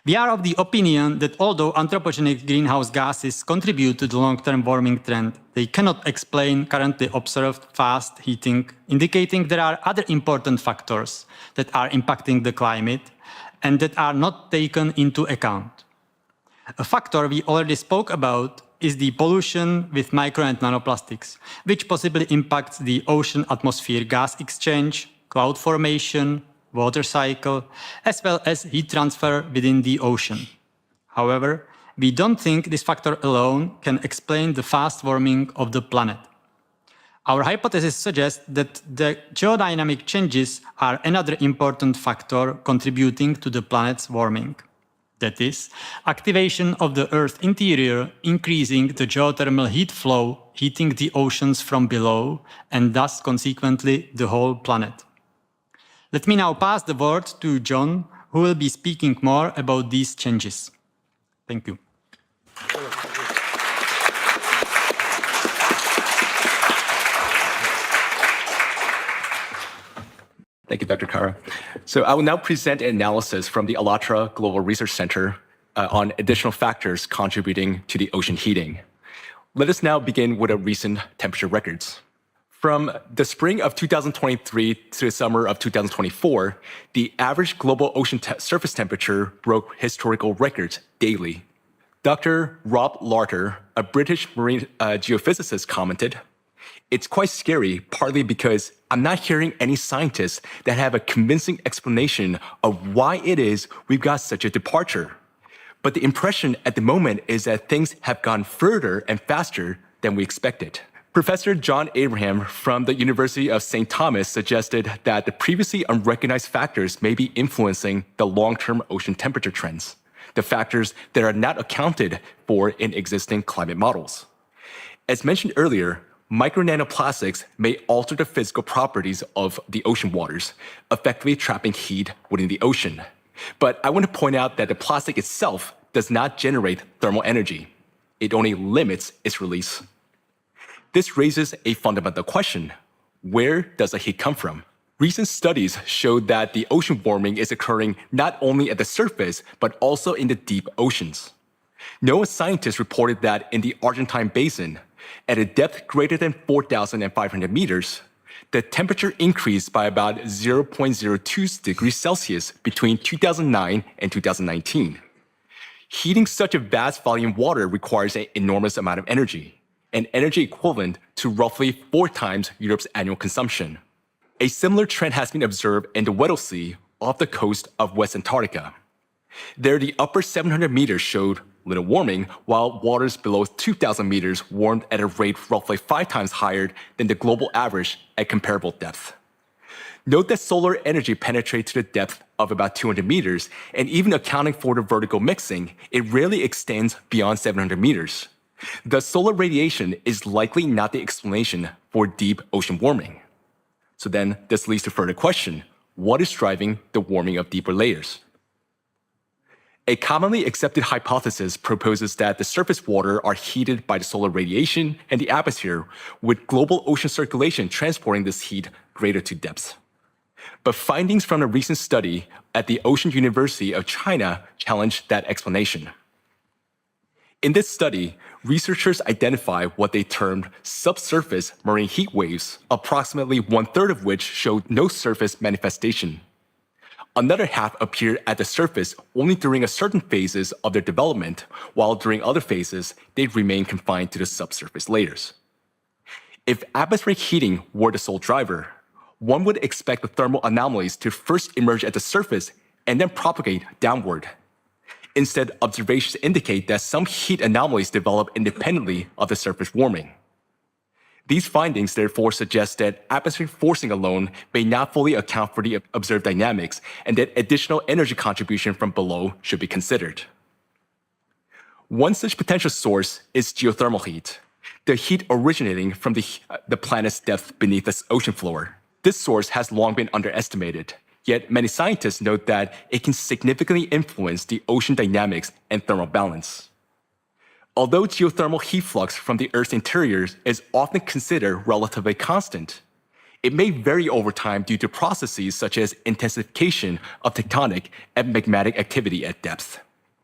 We are of the opinion that although anthropogenic greenhouse gases contribute to the long-term warming trend, they cannot explain currently observed fast heating, indicating there are other important factors that are impacting the climate and that are not taken into account. A factor we already spoke about is the pollution with micro and nanoplastics, which possibly impacts the ocean-atmosphere gas exchange, cloud formation, water cycle, as well as heat transfer within the ocean. However, we don't think this factor alone can explain the fast warming of the planet. Our hypothesis suggests that the geodynamic changes are another important factor contributing to the planet's warming. That is, activation of the Earth's interior, increasing the geothermal heat flow, heating the oceans from below, and thus, consequently, the whole planet. Let me now pass the word to John, who will be speaking more about these changes. Thank you. Thank you, Dr. Kara. So I will now present an analysis from the ALLATRA Global Research Center on additional factors contributing to the ocean heating. Let us now begin with recent temperature records. From the spring of 2023 to the summer of 2024, the average global ocean surface temperature broke historical records daily. Dr. Rob Larter, a British marine geophysicist, commented, "It's quite scary, partly because I'm not hearing any scientists that have a convincing explanation of why it is we've got such a departure. But the impression at the moment is that things have gone further and faster than we expected." Professor John Abraham from the University of St. Thomas suggested that the previously unrecognized factors may be influencing the long-term ocean temperature trends, the factors that are not accounted for in existing climate models. As mentioned earlier, micro-nanoplastics may alter the physical properties of the ocean waters, effectively trapping heat within the ocean. But I want to point out that the plastic itself does not generate thermal energy. It only limits its release. This raises a fundamental question. Where does the heat come from? Recent studies show that the ocean warming is occurring not only at the surface, but also in the deep oceans. NOAA scientists reported that in the Argentine basin, at a depth greater than 4,500 meters, the temperature increased by about 0.02 degrees Celsius between 2009 and 2019. Heating such a vast volume of water requires an enormous amount of energy, an energy equivalent to roughly 4 times Europe's annual consumption. A similar trend has been observed in the Weddell Sea off the coast of West Antarctica. There, the upper 700 meters showed little warming, while waters below 2,000 meters warmed at a rate roughly 5 times higher than the global average at comparable depth. Note that solar energy penetrates to the depth of about 200 meters, and even accounting for the vertical mixing, it rarely extends beyond 700 meters. The solar radiation is likely not the explanation for deep ocean warming. So then, this leads to further question. What is driving the warming of deeper layers? A commonly accepted hypothesis proposes that the surface water are heated by the solar radiation and the atmosphere, with global ocean circulation transporting this heat greater to depths. But findings from a recent study at the Ocean University of China challenged that explanation. In this study, researchers identified what they termed subsurface marine heat waves, approximately 1/3 of which showed no surface manifestation. Another half appeared at the surface only during a certain phases of their development, while during other phases, they remained confined to the subsurface layers. If atmospheric heating were the sole driver, one would expect the thermal anomalies to first emerge at the surface and then propagate downward. Instead, observations indicate that some heat anomalies develop independently of the surface warming. These findings therefore suggest that atmospheric forcing alone may not fully account for the observed dynamics, and that additional energy contribution from below should be considered. One such potential source is geothermal heat, the heat originating from the planet's depth beneath the ocean floor. This source has long been underestimated, yet many scientists note that it can significantly influence the ocean dynamics and thermal balance. Although geothermal heat flux from the Earth's interior is often considered relatively constant, it may vary over time due to processes such as intensification of tectonic and magmatic activity at depth.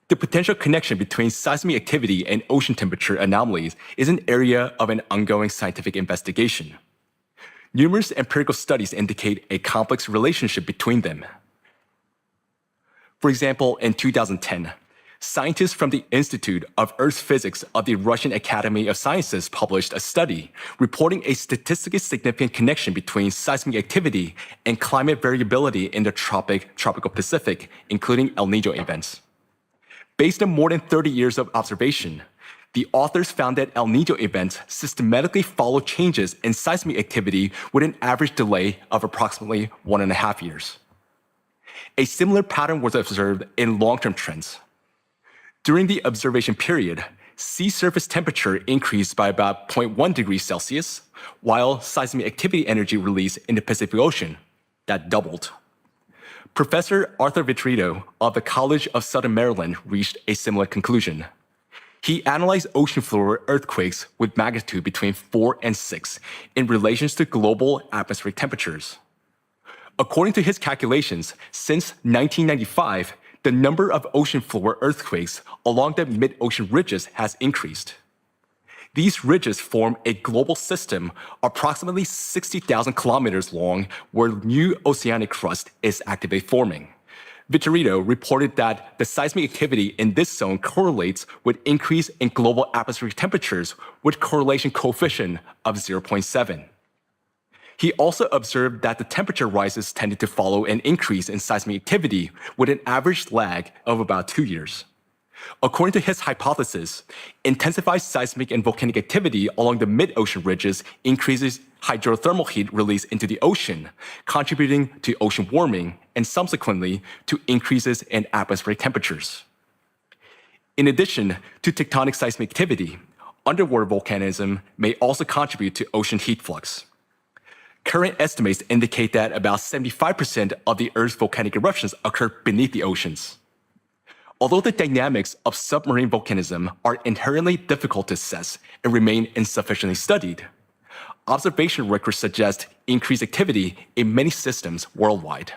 The potential connection between seismic activity and ocean temperature anomalies is an area of an ongoing scientific investigation. Numerous empirical studies indicate a complex relationship between them. For example, in 2010, scientists from the Institute of Earth Physics of the Russian Academy of Sciences published a study reporting a statistically significant connection between seismic activity and climate variability in the tropical Pacific, including El Niño events. Based on more than 30 years of observation, the authors found that El Niño events systematically follow changes in seismic activity with an average delay of approximately 1.5 years. A similar pattern was observed in long-term trends. During the observation period, sea surface temperature increased by about 0.1 degrees Celsius, while seismic activity energy released in the Pacific Ocean, that doubled. Professor Arthur Vitrito of the College of Southern Maryland reached a similar conclusion. He analyzed ocean floor earthquakes with magnitude between 4 and 6 in relation to global atmospheric temperatures. According to his calculations, since 1995, the number of ocean floor earthquakes along the mid-ocean ridges has increased. These ridges form a global system approximately 60,000 kilometers long where new oceanic crust is actively forming. Vitorino reported that the seismic activity in this zone correlates with increase in global atmospheric temperatures with correlation coefficient of 0.7. He also observed that the temperature rises tended to follow an increase in seismic activity with an average lag of about 2 years. According to his hypothesis, intensified seismic and volcanic activity along the mid-ocean ridges increases hydrothermal heat release into the ocean, contributing to ocean warming and subsequently to increases in atmospheric temperatures. In addition to tectonic seismic activity, underwater volcanism may also contribute to ocean heat flux. Current estimates indicate that about 75% of the Earth's volcanic eruptions occur beneath the oceans. Although the dynamics of submarine volcanism are inherently difficult to assess and remain insufficiently studied, observation records suggest increased activity in many systems worldwide.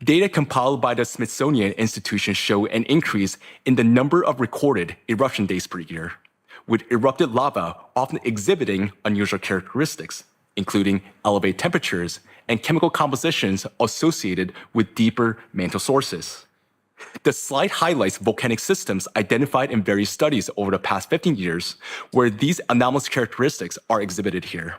Data compiled by the Smithsonian Institution show an increase in the number of recorded eruption days per year, with erupted lava often exhibiting unusual characteristics, including elevated temperatures and chemical compositions associated with deeper mantle sources. The slide highlights volcanic systems identified in various studies over the past 15 years, where these anomalous characteristics are exhibited here.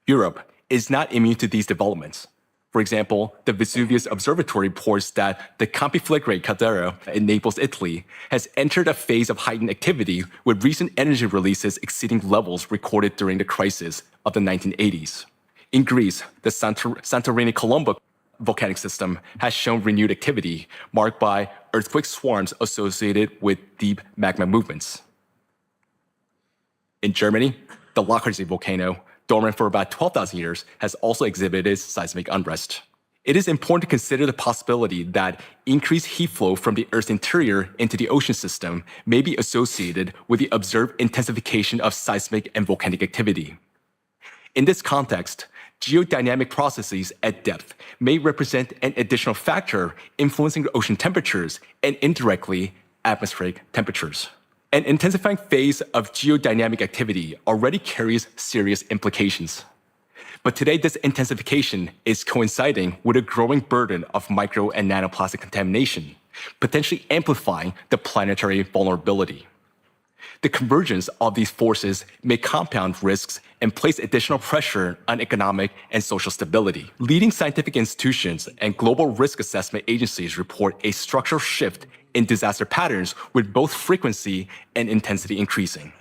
Europe is not immune to these developments. For example, the Vesuvius Observatory reports that the Campifligre caldera in Naples, Italy, has entered a phase of heightened activity with recent energy releases exceeding levels recorded during the crisis of the 1980s. In Greece, the Santorini Colombo volcanic system has shown renewed activity marked by earthquake swarms associated with deep magma movements. In Germany, the Lachaussee volcano, dormant for about 12,000 years, has also exhibited seismic unrest. It is important to consider the possibility that increased heat flow from the Earth's interior into the ocean system may be associated with the observed intensification of seismic and volcanic activity. In this context, geodynamic processes at depth may represent an additional factor influencing the ocean temperatures and indirectly atmospheric temperatures. An intensifying phase of geodynamic activity already carries serious implications. But today, this intensification is coinciding with a growing burden of micro and nanoplastic contamination, potentially amplifying the planetary vulnerability. The convergence of these forces may compound risks and place additional pressure on economic and social stability. Leading scientific institutions and global risk assessment agencies report a structural shift in disaster patterns with both frequency and intensity increasing.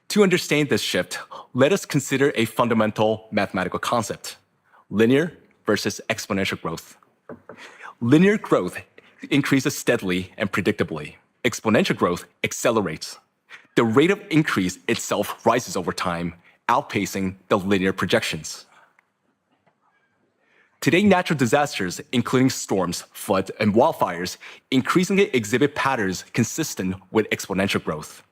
To understand this shift, let us consider a fundamental mathematical concept: linear versus exponential growth. Linear growth increases steadily and predictably. Exponential growth accelerates. The rate of increase itself rises over time, outpacing the linear projections. Today, natural disasters, including storms, floods, and wildfires, increasingly exhibit patterns consistent with exponential growth.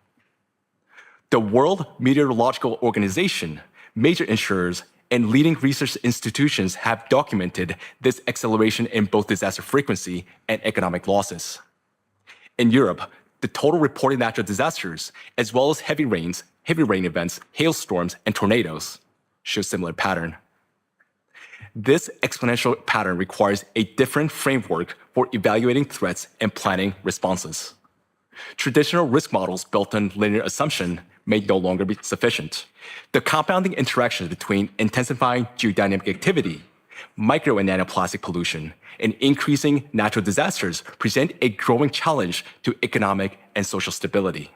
The World Meteorological Organization, major insurers, and leading research institutions have documented this acceleration in both disaster frequency and economic losses. In Europe, the total reported natural disasters, as well as heavy rain events, hailstorms, and tornadoes, show similar pattern. This exponential pattern requires a different framework for evaluating threats and planning responses. Traditional risk models built on linear assumption may no longer be sufficient. The compounding interactions between intensifying geodynamic activity, micro and nanoplastic pollution, and increasing natural disasters present a growing challenge to economic and social stability.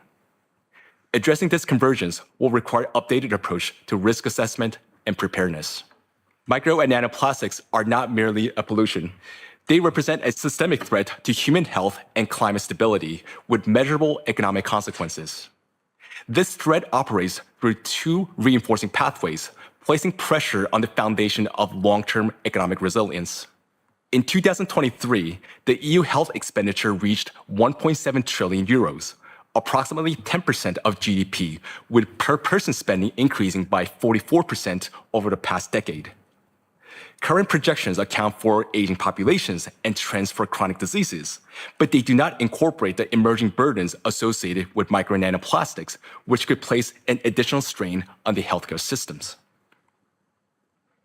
Addressing this convergence will require an updated approach to risk assessment and preparedness. Micro and nanoplastics are not merely a pollution. They represent a systemic threat to human health and climate stability with measurable economic consequences. This threat operates through two reinforcing pathways, placing pressure on the foundation of long-term economic resilience. In 2023, the EU health expenditure reached 1.7 trillion euros, approximately 10% of GDP, with per-person spending increasing by 44% over the past decade. Current projections account for aging populations and trends for chronic diseases, but they do not incorporate the emerging burdens associated with micro and nanoplastics, which could place an additional strain on the healthcare systems.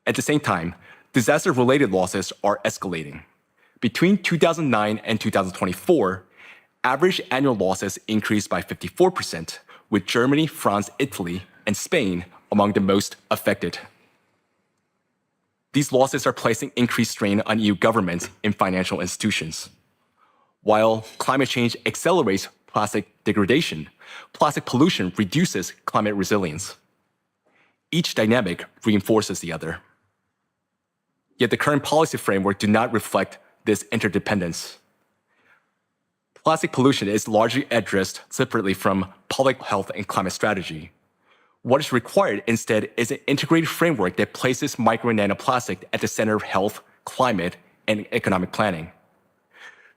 At the same time, disaster-related losses are escalating. Between 2009 and 2024, average annual losses increased by 54%, with Germany, France, Italy, and Spain among the most affected. These losses are placing increased strain on EU governments and financial institutions. While climate change accelerates plastic degradation, plastic pollution reduces climate resilience. Each dynamic reinforces the other. Yet the current policy framework do not reflect this interdependence. Plastic pollution is largely addressed separately from public health and climate strategy. What is required instead is an integrated framework that places micro and nanoplastic at the center of health, climate, and economic planning.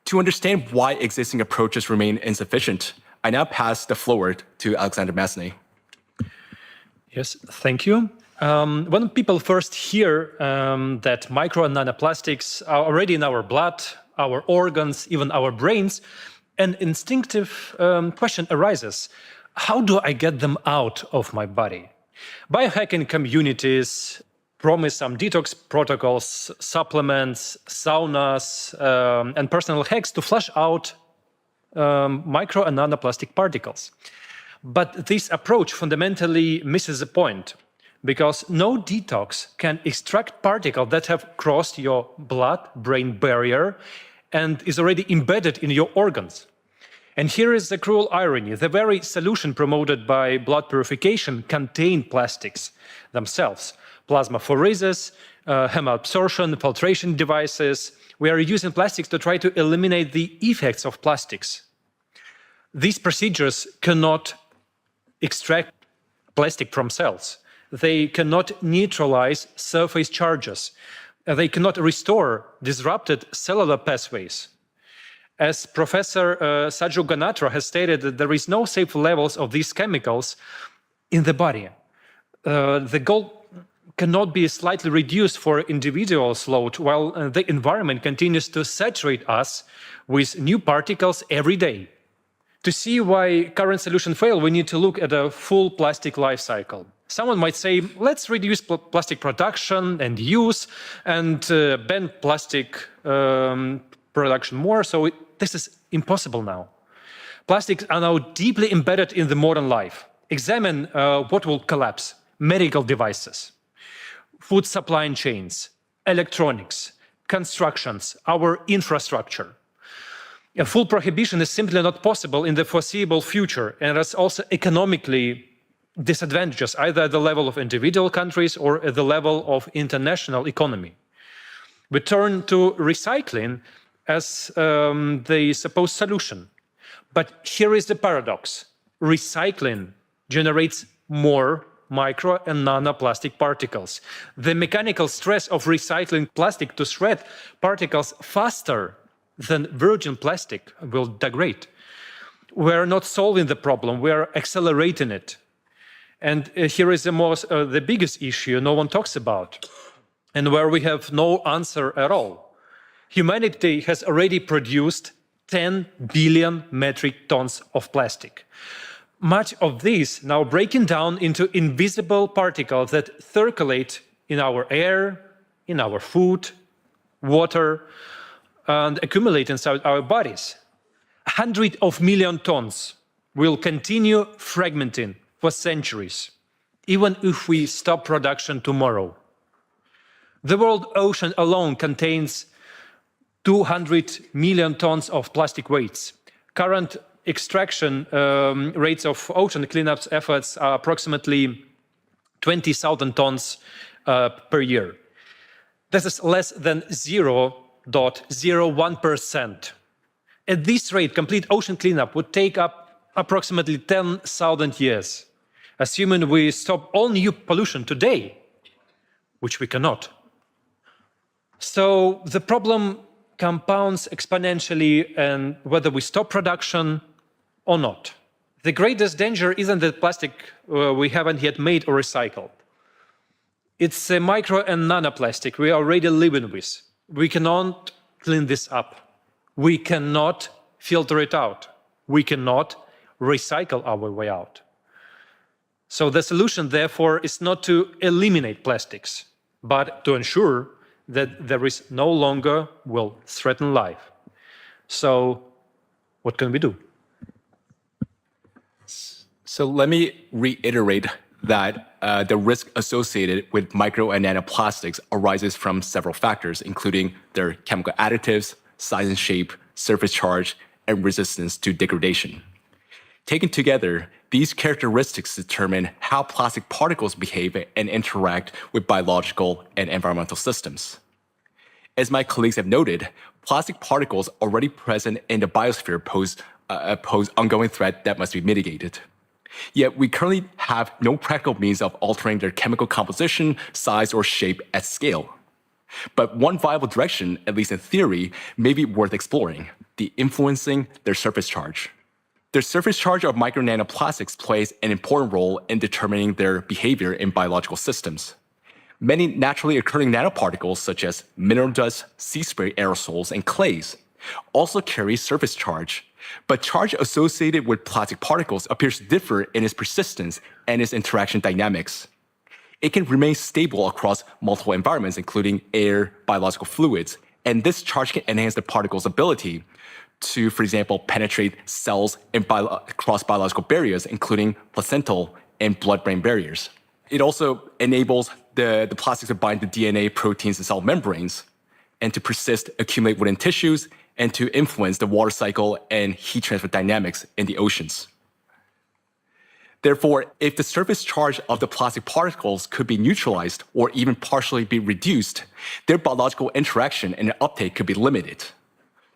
To understand why existing approaches remain insufficient, I now pass the floor to Alexander Massenet. Yes, thank you. When people first hear that micro and nanoplastics are already in our blood, our organs, even our brains, an instinctive question arises. How do I get them out of my body? Biohacking communities promise some detox protocols, supplements, saunas, and personal hacks to flush out micro and nanoplastic particles. But this approach fundamentally misses the point, because no detox can extract particles that have crossed your blood-brain barrier and is already embedded in your organs. And here is the cruel irony. The very solution promoted by blood purification contain plastics themselves. Plasmapheresis, hemabsorption, filtration devices. We are using plastics to try to eliminate the effects of plastics. These procedures cannot extract plastic from cells. They cannot neutralize surface charges. They cannot restore disrupted cellular pathways. As Professor Sajju Ganatra has stated, that there is no safe levels of these chemicals in the body. The goal cannot be slightly reduced for individuals' load, while the environment continues to saturate us with new particles every day. To see why current solutions fail, we need to look at a full plastic life cycle. Someone might say, let's reduce plastic production and use and ban plastic production more. So this is impossible now. Plastics are now deeply embedded in the modern life. Examine what will collapse: medical devices, food supply chains, electronics, constructions, our infrastructure. A full prohibition is simply not possible in the foreseeable future, and it's also economically disadvantageous, either at the level of individual countries or at the level of international economy. We turn to recycling as the supposed solution. But here is the paradox. Recycling generates more micro and nanoplastic particles. The mechanical stress of recycling plastic to shred particles faster than virgin plastic will degrade. We're not solving the problem, we're accelerating it. And here is the biggest issue no one talks about, and where we have no answer at all. Humanity has already produced 10 billion metric tons of plastic. Much of this now breaking down into invisible particles that circulate in our air, in our food, water, and accumulate inside our bodies. 100 million tons will continue fragmenting for centuries, even if we stop production tomorrow. The world ocean alone contains 200 million tons of plastic waste. Current extraction rates of ocean cleanup efforts are approximately 20,000 tons per year. This is less than 0.001% 0.01%. At this rate, complete ocean cleanup would take up approximately 10,000 years, assuming we stop all new pollution today, which we cannot. So the problem compounds exponentially, and whether we stop production or not. The greatest danger isn't that plastic we haven't yet made or recycled. It's a micro and nanoplastic we are already living with. We cannot clean this up. We cannot filter it out. We cannot recycle our way out. So the solution, therefore, is not to eliminate plastics, but to ensure that there is no longer will threaten life. So what can we do? So let me reiterate that the risk associated with micro and nanoplastics arises from several factors, including their chemical additives, size and shape, surface charge, and resistance to degradation. Taken together, these characteristics determine how plastic particles behave and interact with biological and environmental systems. As my colleagues have noted, plastic particles already present in the biosphere pose ongoing threat that must be mitigated. Yet we currently have no practical means of altering their chemical composition, size, or shape at scale. But one viable direction, at least in theory, may be worth exploring: the influencing their surface charge. The surface charge of micro nanoplastics plays an important role in determining their behavior in biological systems. Many naturally occurring nanoparticles, such as mineral dust, sea spray aerosols, and clays, also carry surface charge, but charge associated with plastic particles appears to differ in its persistence and its interaction dynamics. It can remain stable across multiple environments, including air, biological fluids, and this charge can enhance the particle's ability to, for example, penetrate cells and cross biological barriers, including placental and blood-brain barriers. It also enables the plastics to bind to DNA, proteins, and cell membranes, and to persist, accumulate within tissues, and to influence the water cycle and heat transfer dynamics in the oceans. Therefore, if the surface charge of the plastic particles could be neutralized or even partially be reduced, their biological interaction and uptake could be limited.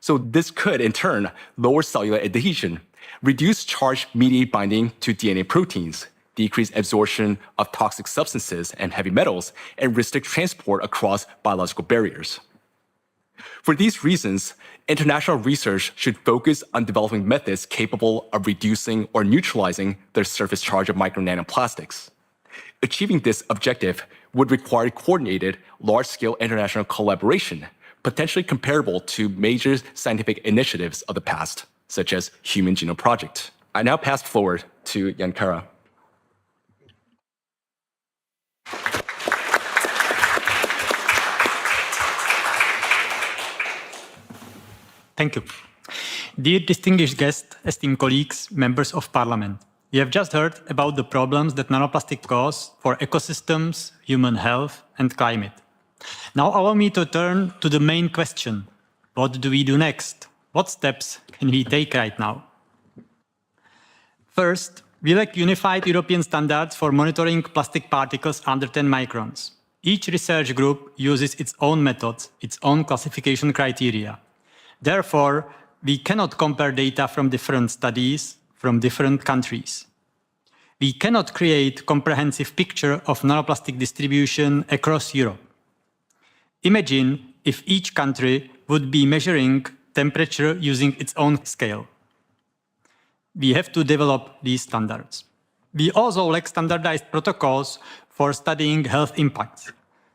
So this could, in turn, lower cellular adhesion, reduce charge-mediated binding to DNA proteins, decrease absorption of toxic substances and heavy metals, and restrict transport across biological barriers. For these reasons, international research should focus on developing methods capable of reducing or neutralizing the surface charge of micro nanoplastics. Achieving this objective would require coordinated, large-scale international collaboration, potentially comparable to major scientific initiatives of the past, such as Human Genome Project. I now pass forward to Jan Kara. Thank you. Dear distinguished guests, esteemed colleagues, members of parliament, we have just heard about the problems that nanoplastics cause for ecosystems, human health, and climate. Now allow me to turn to the main question. What do we do next? What steps can we take right now? First, we lack unified European standards for monitoring plastic particles under 10 microns. Each research group uses its own methods, its own classification criteria. Therefore, we cannot compare data from different studies from different countries. We cannot create a comprehensive picture of nanoplastic distribution across Europe. Imagine if each country would be measuring temperature using its own scale. We have to develop these standards. We also lack standardized protocols for studying health impacts.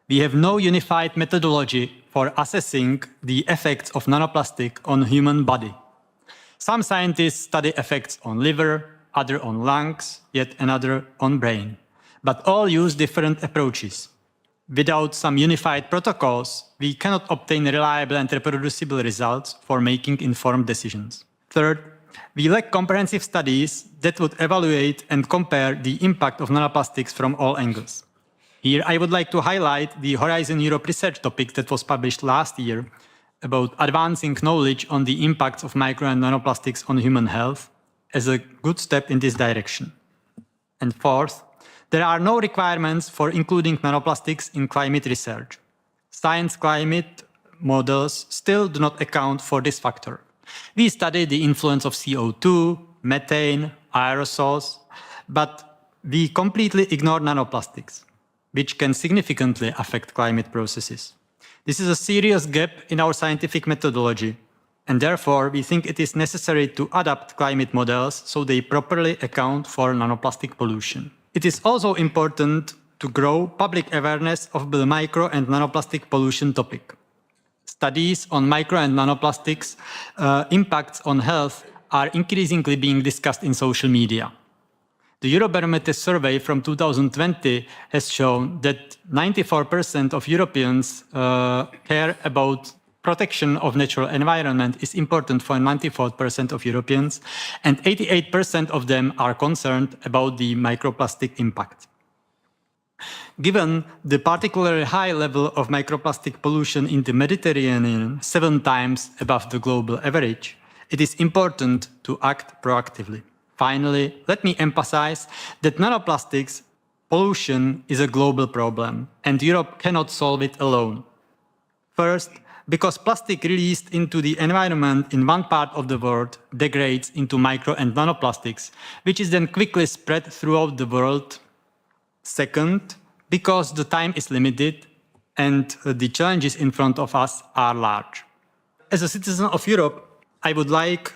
We have no unified methodology for assessing the effects of nanoplastic on human body. Some scientists study effects on liver, other on lungs, yet another on brain. But all use different approaches. Without some unified protocols, we cannot obtain reliable and reproducible results for making informed decisions. Third, we lack comprehensive studies that would evaluate and compare the impact of nanoplastics from all angles. Here, I would like to highlight the Horizon Europe research topic that was published last year about advancing knowledge on the impacts of micro and nanoplastics on human health as a good step in this direction. And fourth, there are no requirements for including nanoplastics in climate research. Science climate models still do not account for this factor. We study the influence of CO2, methane, aerosols, but we completely ignore nanoplastics, which can significantly affect climate processes. This is a serious gap in our scientific methodology, and therefore we think it is necessary to adapt climate models so they properly account for nanoplastic pollution. It is also important to grow public awareness of the micro and nanoplastic pollution topic. Studies on micro and nanoplastics impacts on health are increasingly being discussed in social media. The Eurobarometer survey from 2020 has shown that 94% of Europeans care about protection of natural environment is important for 94% of Europeans, and 88% of them are concerned about the microplastic impact. Given the particularly high level of microplastic pollution in the Mediterranean, 7 times above the global average, it is important to act proactively. Finally, let me emphasize that nanoplastics pollution is a global problem, and Europe cannot solve it alone. First, because plastic released into the environment in one part of the world degrades into micro and nanoplastics, which is then quickly spread throughout the world. Second, because the time is limited and the challenges in front of us are large. As a citizen of Europe, I would like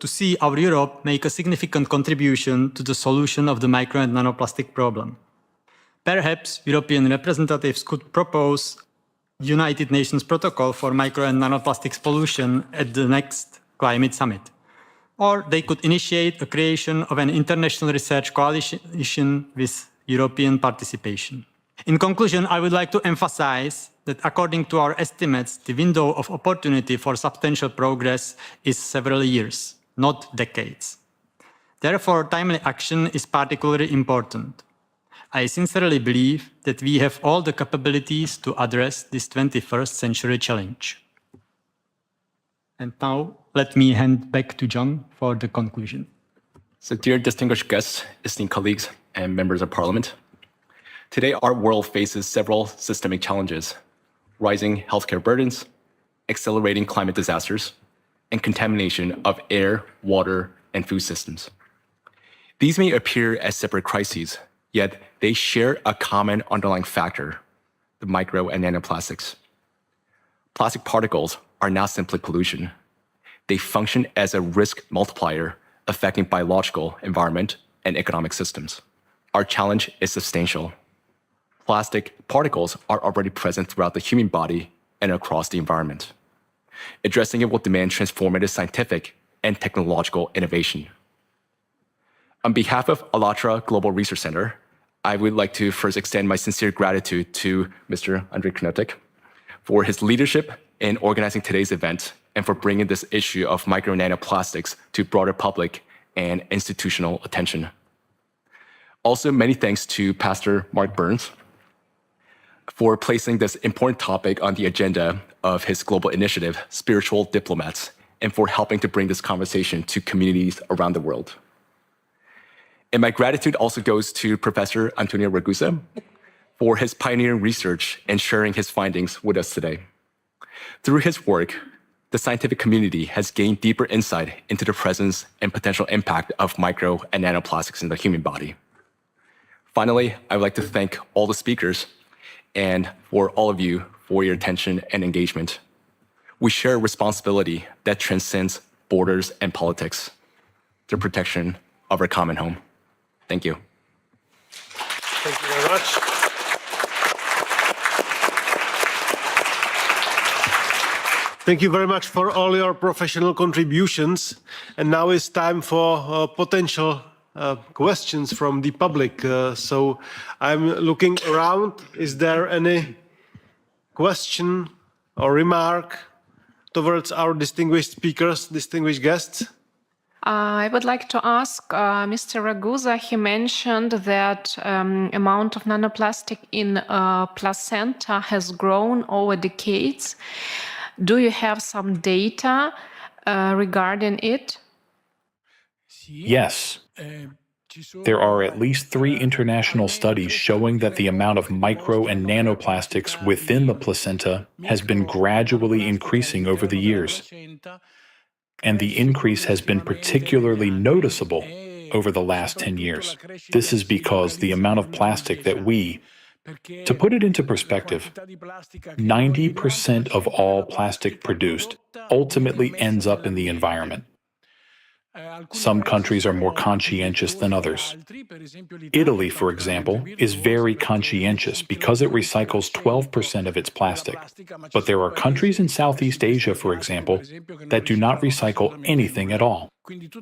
to see our Europe make a significant contribution to the solution of the micro and nanoplastic problem. Perhaps European representatives could propose United Nations protocol for micro and nanoplastics pollution at the next climate summit. Or they could initiate a creation of an international research coalition with European participation. In conclusion, I would like to emphasize that according to our estimates, the window of opportunity for substantial progress is several years, not decades. Therefore, timely action is particularly important. I sincerely believe that we have all the capabilities to address this 21st century challenge. And now, let me hand back to John for the conclusion. So, dear distinguished guests, esteemed colleagues, and members of parliament, today our world faces several systemic challenges: rising healthcare burdens, accelerating climate disasters, and contamination of air, water, and food systems. These may appear as separate crises, yet they share a common underlying factor: the micro and nanoplastics. Plastic particles are not simply pollution. They function as a risk multiplier affecting biological, environment, and economic systems. Our challenge is substantial. Plastic particles are already present throughout the human body and across the environment. Addressing it will demand transformative scientific and technological innovation. On behalf of ALLATRA Global Research Center, I would like to first extend my sincere gratitude to Mr. Ondřej Knotek for his leadership in organizing today's event and for bringing this issue of micro and nanoplastics to broader public and institutional attention. Also, many thanks to Pastor Mark Burns for placing this important topic on the agenda of his global initiative, Spiritual Diplomats, and for helping to bring this conversation to communities around the world. And my gratitude also goes to Professor Antonio Ragusa for his pioneering research and sharing his findings with us today. Through his work, the scientific community has gained deeper insight into the presence and potential impact of micro and nanoplastics in the human body. Finally, I would like to thank all the speakers and for all of you for your attention and engagement. We share a responsibility that transcends borders and politics, the protection of our common home. Thank you. Thank you very much. Thank you very much for all your professional contributions. And now it's time for potential questions from the public. So I'm looking around. Is there any question or remark towards our distinguished speakers, distinguished guests? I would like to ask Mr. Ragusa. He mentioned that amount of nanoplastic in placenta has grown over decades. Do you have some data regarding it? Yes. There are at least 3 international studies showing that the amount of micro and nanoplastics within the placenta has been gradually increasing over the years. And the increase has been particularly noticeable over the last 10 years. This is because the amount of plastic that to put it into perspective, 90% of all plastic produced ultimately ends up in the environment. Some countries are more conscientious than others. Italy, for example, is very conscientious because it recycles 12% of its plastic. But there are countries in Southeast Asia, for example, that do not recycle anything at all.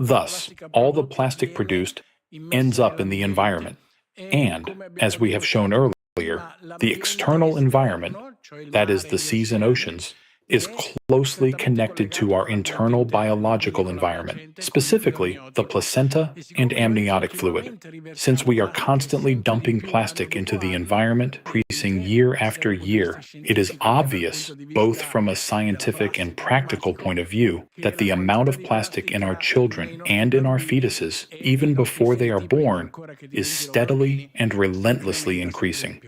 Thus, all the plastic produced ends up in the environment. And, as we have shown earlier, the external environment, that is the seas and oceans, is closely connected to our internal biological environment, specifically the placenta and amniotic fluid. Since we are constantly dumping plastic into the environment, increasing year after year, it is obvious, both from a scientific and practical point of view, that the amount of plastic in our children and in our fetuses, even before they are born, is steadily and relentlessly increasing.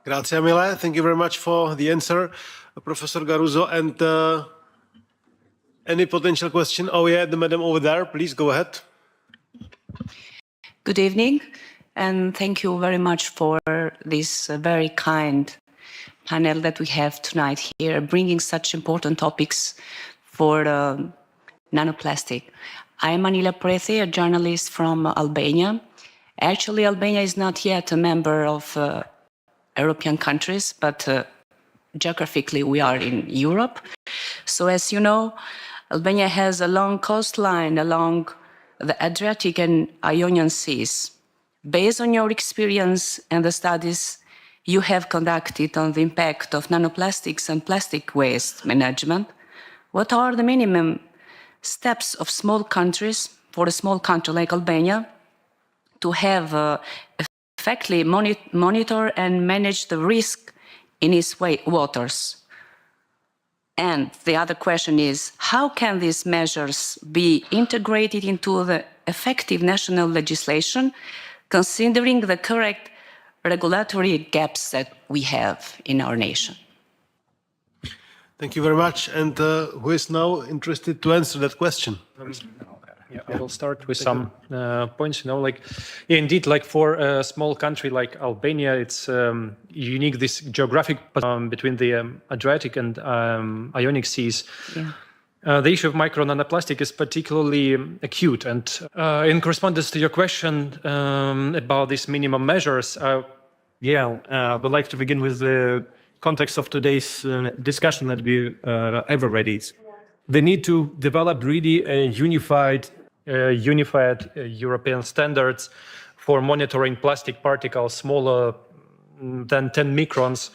Grazie mille. Thank you very much for the answer, Professor Garuzzo. And any potential question? Oh, yeah, the madam over there. Please go ahead. Good evening, and thank you very much for this very kind panel that we have tonight here, bringing such important topics for nanoplastic. I am Anila Prete, a journalist from Albania. Actually, Albania is not yet a member of European countries, but geographically we are in Europe. So as you know, Albania has a long coastline along the Adriatic and Ionian Seas. Based on your experience and the studies you have conducted on the impact of nanoplastics and plastic waste management, what are the minimum steps of small countries, for a small country like Albania, to have effectively monitor and manage the risk in its waters? And the other question is, how can these measures be integrated into the effective national legislation, considering the correct regulatory gaps that we have in our nation? Thank you very much. And who is now interested to answer that question? Yeah, I will start with some points. Indeed, like for a small country like Albania, it's unique, this geographic between the Adriatic and Ionic Seas. Yeah. The issue of micro nanoplastic is particularly acute. And in correspondence to your question about these minimum measures, I would like to begin with the context of today's discussion that we ever ready. The need to develop really a unified European standards for monitoring plastic particles smaller than 10 microns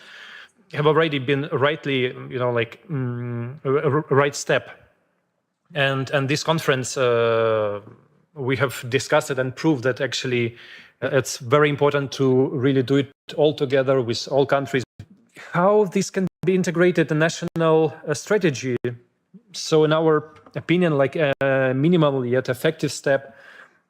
have already been rightly, a right step. And this conference, we have discussed it and proved that actually it's very important to really do it all together with all countries. How this can be integrated in national strategy? So in our opinion, like a minimal yet effective step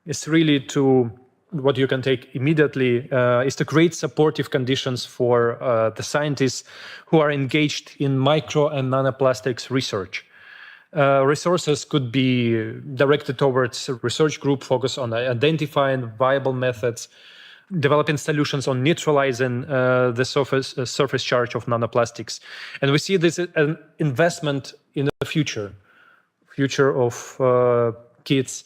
is really to, what you can take immediately, is to create supportive conditions for the scientists who are engaged in micro and nanoplastics research. Resources could be directed towards a research group focused on identifying viable methods, developing solutions on neutralizing the surface charge of nanoplastics. And we see this as an investment in the future of kids.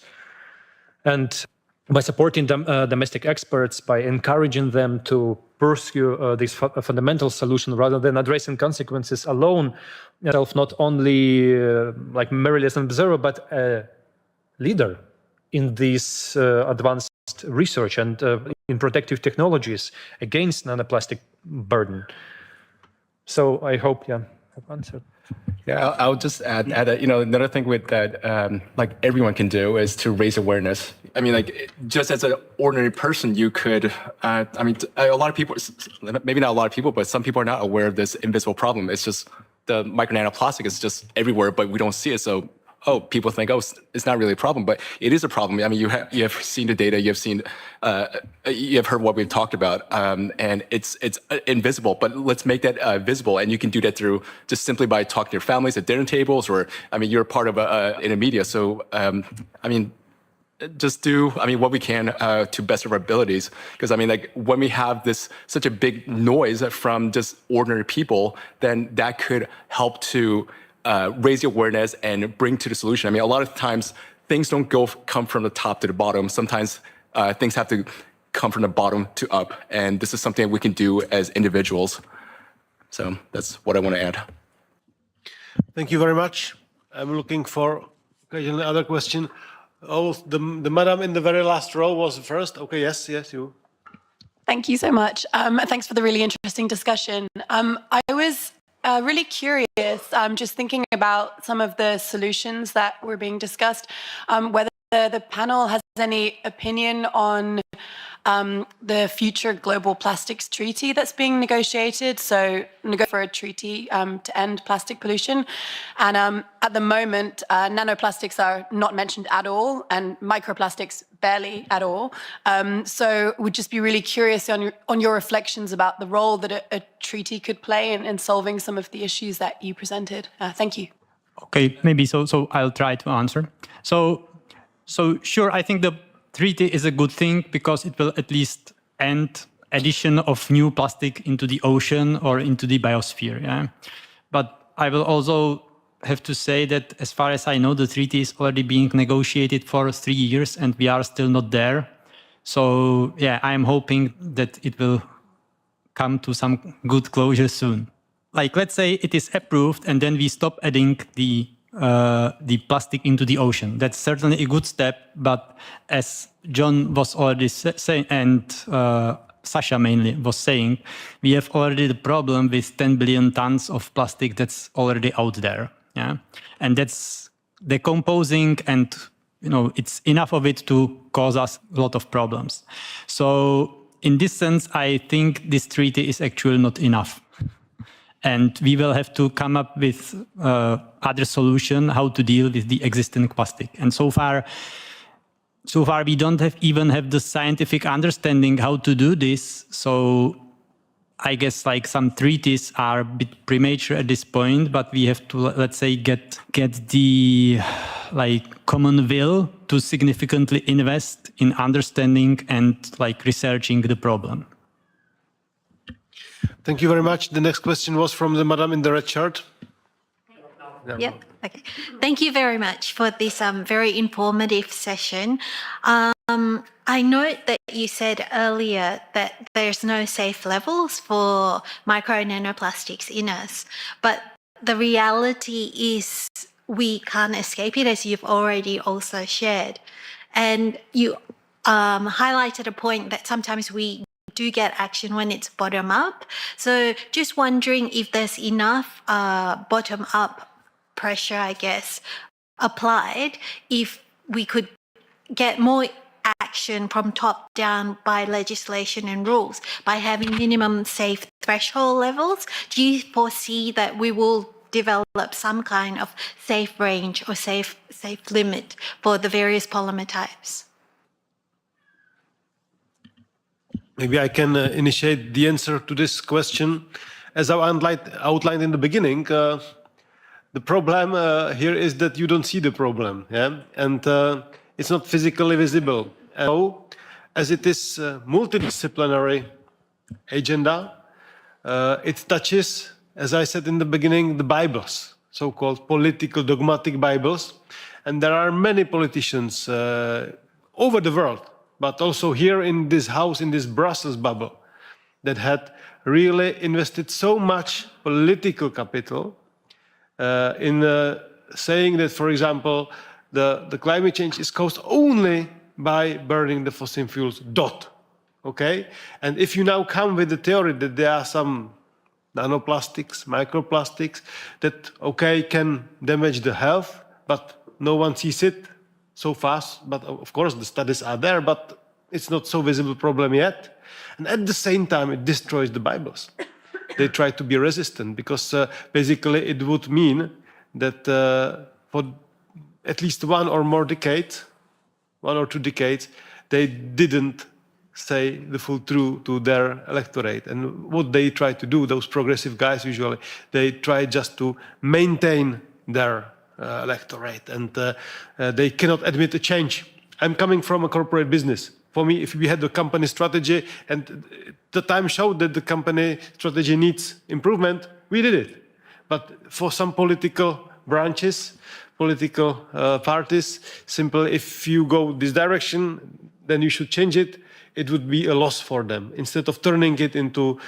And by supporting domestic experts, by encouraging them to pursue this fundamental solution rather than addressing consequences alone, not only like merely as an observer, but a leader in this advanced research and in protective technologies against nanoplastic burden. So I hope, I've answered. Yeah, I would just add that, another thing with that, like everyone can do is to raise awareness. I mean, like just as an ordinary person, you could, a lot of people, maybe not a lot of people, but some people are not aware of this invisible problem. It's just the micro nanoplastic is just everywhere, but we don't see it. So oh, people think, oh, it's not really a problem, but it is a problem. I mean, you have seen the data, you have heard what we've talked about, and it's invisible. But let's make that visible, and you can do that through just simply by talking to your families at dinner tables, or I mean, you're part of in a media. So I mean, just do what we can to best of our abilities, because I mean, like when we have such a big noise from just ordinary people, then that could help to raise the awareness and bring to the solution. I mean, a lot of times things don't come from the top to the bottom. Sometimes things have to come from the bottom to up, and this is something we can do as individuals. So that's what I want to add. Thank you very much. I'm looking for another question. Oh, the madam in the very last row was first. Okay, yes, you. Thank you so much. Thanks for the really interesting discussion. I was really curious, just thinking about some of the solutions that were being discussed, whether the panel has any opinion on the future global plastics treaty that's being negotiated, so for a treaty to end plastic pollution. And at the moment, nanoplastics are not mentioned at all, and microplastics barely at all. So would just be really curious on your reflections about the role that a treaty could play in solving some of the issues that you presented. Thank you. Okay, maybe so I'll try to answer. So sure, I think the treaty is a good thing because it will at least end addition of new plastic into the ocean or into the biosphere. Yeah? But I will also have to say that as far as I know, the treaty is already being negotiated for 3 years and we are still not there. So yeah, I'm hoping that it will come to some good closure soon. Like, let's say it is approved and then we stop adding the plastic into the ocean. That's certainly a good step, but as John was already saying, and Sasha mainly was saying, we have already the problem with 10 billion tons of plastic that's already out there. Yeah, and that's decomposing, and it's enough of it to cause us a lot of problems. So in this sense, I think this treaty is actually not enough. And we will have to come up with other solution how to deal with the existing plastic. And so far we don't even have the scientific understanding how to do this. So I guess like some treaties are a bit premature at this point, but we have to, let's say, get the common will to significantly invest in understanding and researching the problem. Thank you very much. The next question was from the madam in the red shirt. Yep. Okay. Thank you very much for this very informative session. I note that you said earlier that there's no safe levels for micro nanoplastics in us, but the reality is we can't escape it, as you've already also shared. And you highlighted a point that sometimes we do get action when it's bottom up. So just wondering if there's enough bottom up pressure, I guess, applied, if we could get more action from top down by legislation and rules, by having minimum safe threshold levels. Do you foresee that we will develop some kind of safe range or safe limit for the various polymer types? Maybe I can initiate the answer to this question. As I outlined in the beginning, the problem here is that you don't see the problem, yeah? And it's not physically visible. And so, as it is a multidisciplinary agenda, it touches, as I said in the beginning, the Bibles, so-called political dogmatic Bibles. And there are many politicians over the world, but also here in this house, in this Brussels bubble, that had really invested so much political capital in saying that, for example, the climate change is caused only by burning the fossil fuels, okay? And if you now come with the theory that there are some nanoplastics, microplastics, that, okay, can damage the health, but no one sees it so fast, but of course the studies are there, but it's not so visible problem yet. And at the same time, it destroys the Bibles. They try to be resistant because basically it would mean that for at least one or two decades, they didn't say the full truth to their electorate. And what they try to do, those progressive guys usually, they try just to maintain their electorate, and they cannot admit a change. I'm coming from a corporate business. For me, if we had the company strategy and the time showed that the company strategy needs improvement, we did it. But for some political branches, political parties, simply if you go this direction, then you should change it. It would be a loss for them. Instead of turning it into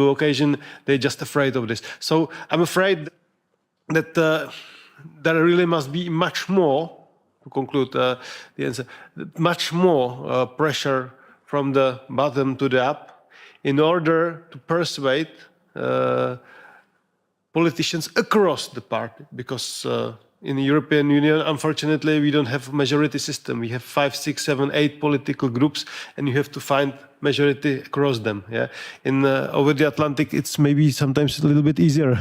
occasion, they're just afraid of this. So I'm afraid that there really must be much more, to conclude the answer, much more pressure from the bottom to the up in order to persuade politicians across the party, because in the European Union, unfortunately, we don't have a majority system. We have 5, 6, 7, 8 political groups, and you have to find majority across them. Yeah, in over the Atlantic, it's maybe sometimes a little bit easier,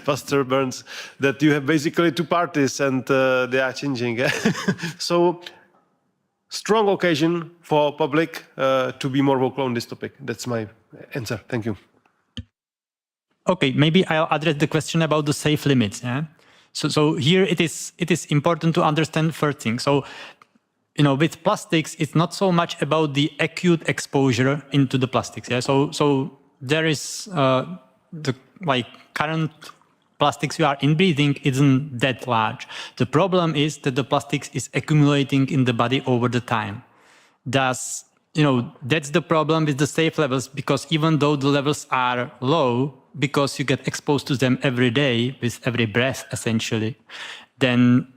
Pastor Burns, that you have basically two parties and they are changing. Yeah? So, strong occasion for public to be more vocal on this topic. That's my answer. Thank you. Okay, maybe I'll address the question about the safe limits. Yeah. So here it is important to understand first thing. So, with plastics, it's not so much about the acute exposure into the plastics. Yeah. So there is the current plastics you are inbreathing isn't that large. The problem is that the plastics is accumulating in the body over the time. Thus, that's the problem with the safe levels, because even though the levels are low, because you get exposed to them every day with every breath, essentially, then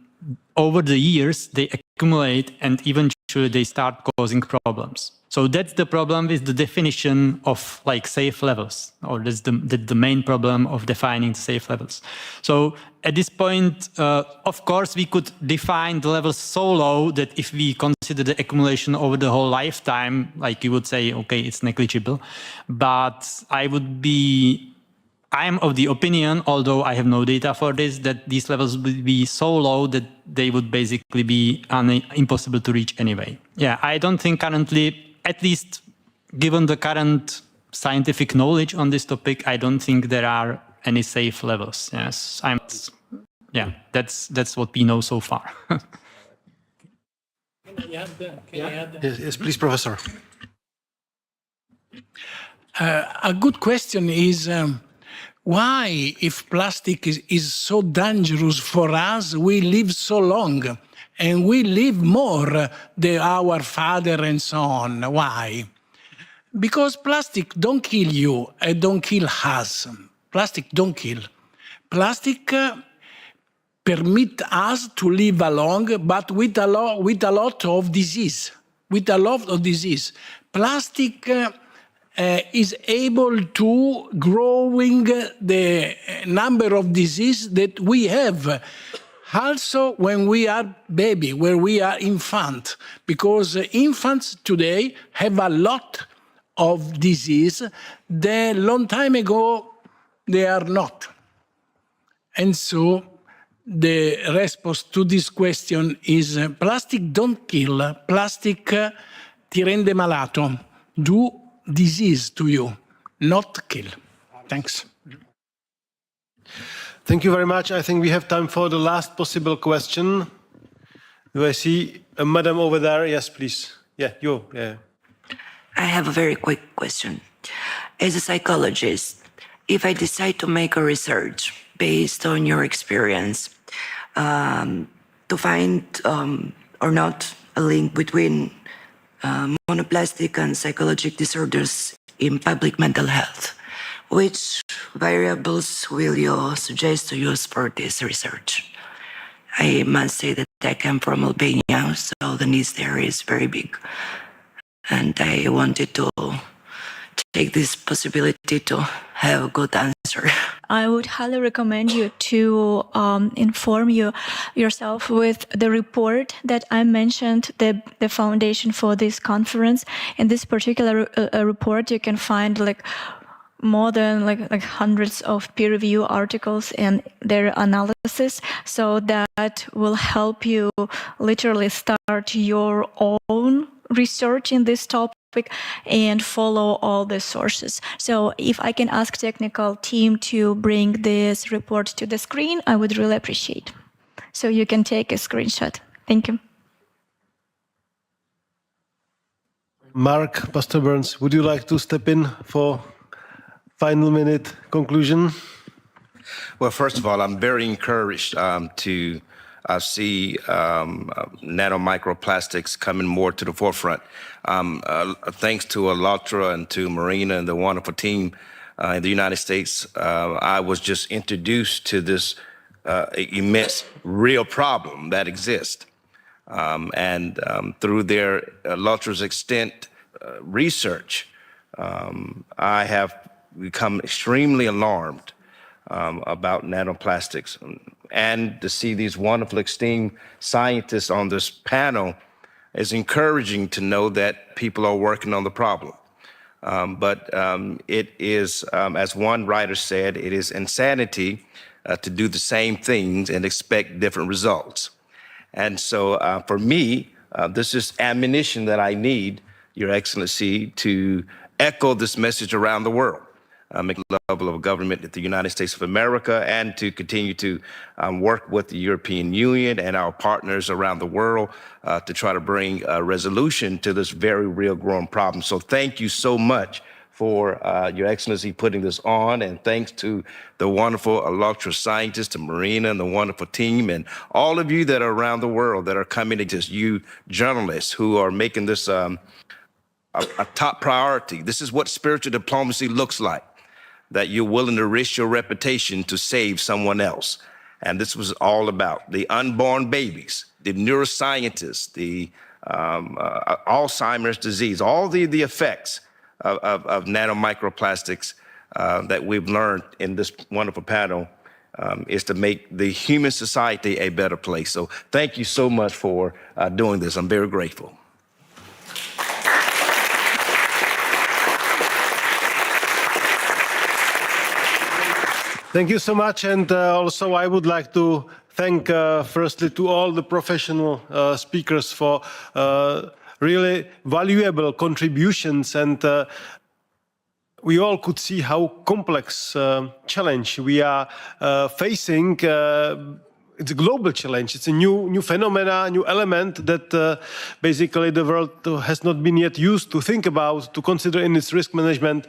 over the years, they accumulate and eventually they start causing problems. So that's the problem with the definition of safe levels, or that's the main problem of defining the safe levels. So at this point, of course, we could define the levels so low that if we consider the accumulation over the whole lifetime, you would say, okay, it's negligible. But I'm of the opinion, although I have no data for this, that these levels would be so low that they would basically be impossible to reach anyway. Yeah, I don't think currently, at least given the current scientific knowledge on this topic, I don't think there are any safe levels. Yes, that's what we know so far. Yes, please, Professor. A good question is, why, if plastic is so dangerous for us, we live so long and we live more than our father and so on? Why? Because plastic don't kill you and don't kill us. Plastic don't kill. Plastic permit us to live along, but with a lot of disease. With a lot of disease. Plastic is able to growing the number of disease that we have. Also when we are baby, when we are infant, because infants today have a lot of disease that long time ago they are not. And so the response to this question is plastic don't kill, plastic ti rende malato, do disease to you, not kill. Thanks. Thank you very much. I think we have time for the last possible question. Do I see a madam over there? Yes, please. Yeah, you. Yeah. I have a very quick question. As a psychologist, if I decide to make a research based on your experience to find or not a link between monoplastic and psychological disorders in public mental health, which variables will you suggest to use for this research? I must say that I come from Albania, so the needs there is very big. And I wanted to take this possibility to have a good answer. I would highly recommend you to inform yourself with the report that I mentioned, the foundation for this conference. In this particular report, you can find more than like hundreds of peer-reviewed articles and their analysis, so that will help you literally start your own research in this topic and follow all the sources. So if I can ask technical team to bring this report to the screen, I would really appreciate. So you can take a screenshot. Thank you. Mark, Pastor Burns, would you like to step in for final minute conclusion? Well, first of all, I'm very encouraged to see nanomicroplastics coming more to the forefront. Thanks to ALLATRA and to Marina and the wonderful team in the United States, I was just introduced to this immense real problem that exists. And through their ALLATRA's extent research, I have become extremely alarmed about nanoplastics. And to see these wonderful esteemed scientists on this panel is encouraging to know that people are working on the problem. But it is, as one writer said, it is insanity to do the same things and expect different results. And so for me, this is ammunition that I need, Your Excellency, to echo this message around the world, make the level of government at the United States of America, and to continue to work with the European Union and our partners around the world to try to bring a resolution to this very real growing problem. So thank you so much for Your Excellency putting this on, and thanks to the wonderful ALLATRA scientists, to Marina and the wonderful team, and all of you that are around the world that are coming to just you journalists who are making this a top priority. This is what spiritual diplomacy looks like, that you're willing to risk your reputation to save someone else. And this was all about the unborn babies, the neuroscientists, the Alzheimer's disease, all the effects of nanomicroplastics that we've learned in this wonderful panel is to make the human society a better place. So thank you so much for doing this. I'm very grateful. Thank you so much. And also I would like to thank firstly to all the professional speakers for really valuable contributions. And we all could see how complex challenge we are facing. It's a global challenge. It's a new phenomena, new element that basically the world has not been yet used to think about, to consider in its risk management.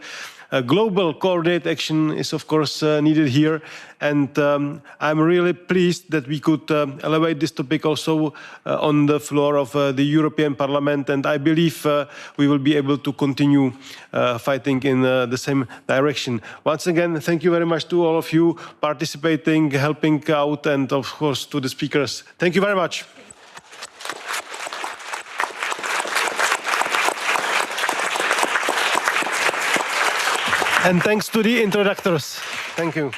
Global coordinated action is, of course, needed here. And I'm really pleased that we could elevate this topic also on the floor of the European Parliament. And I believe we will be able to continue fighting in the same direction. Once again, thank you very much to all of you participating, helping out, and of course to the speakers. Thank you very much. And thanks to the introductors. Thank you.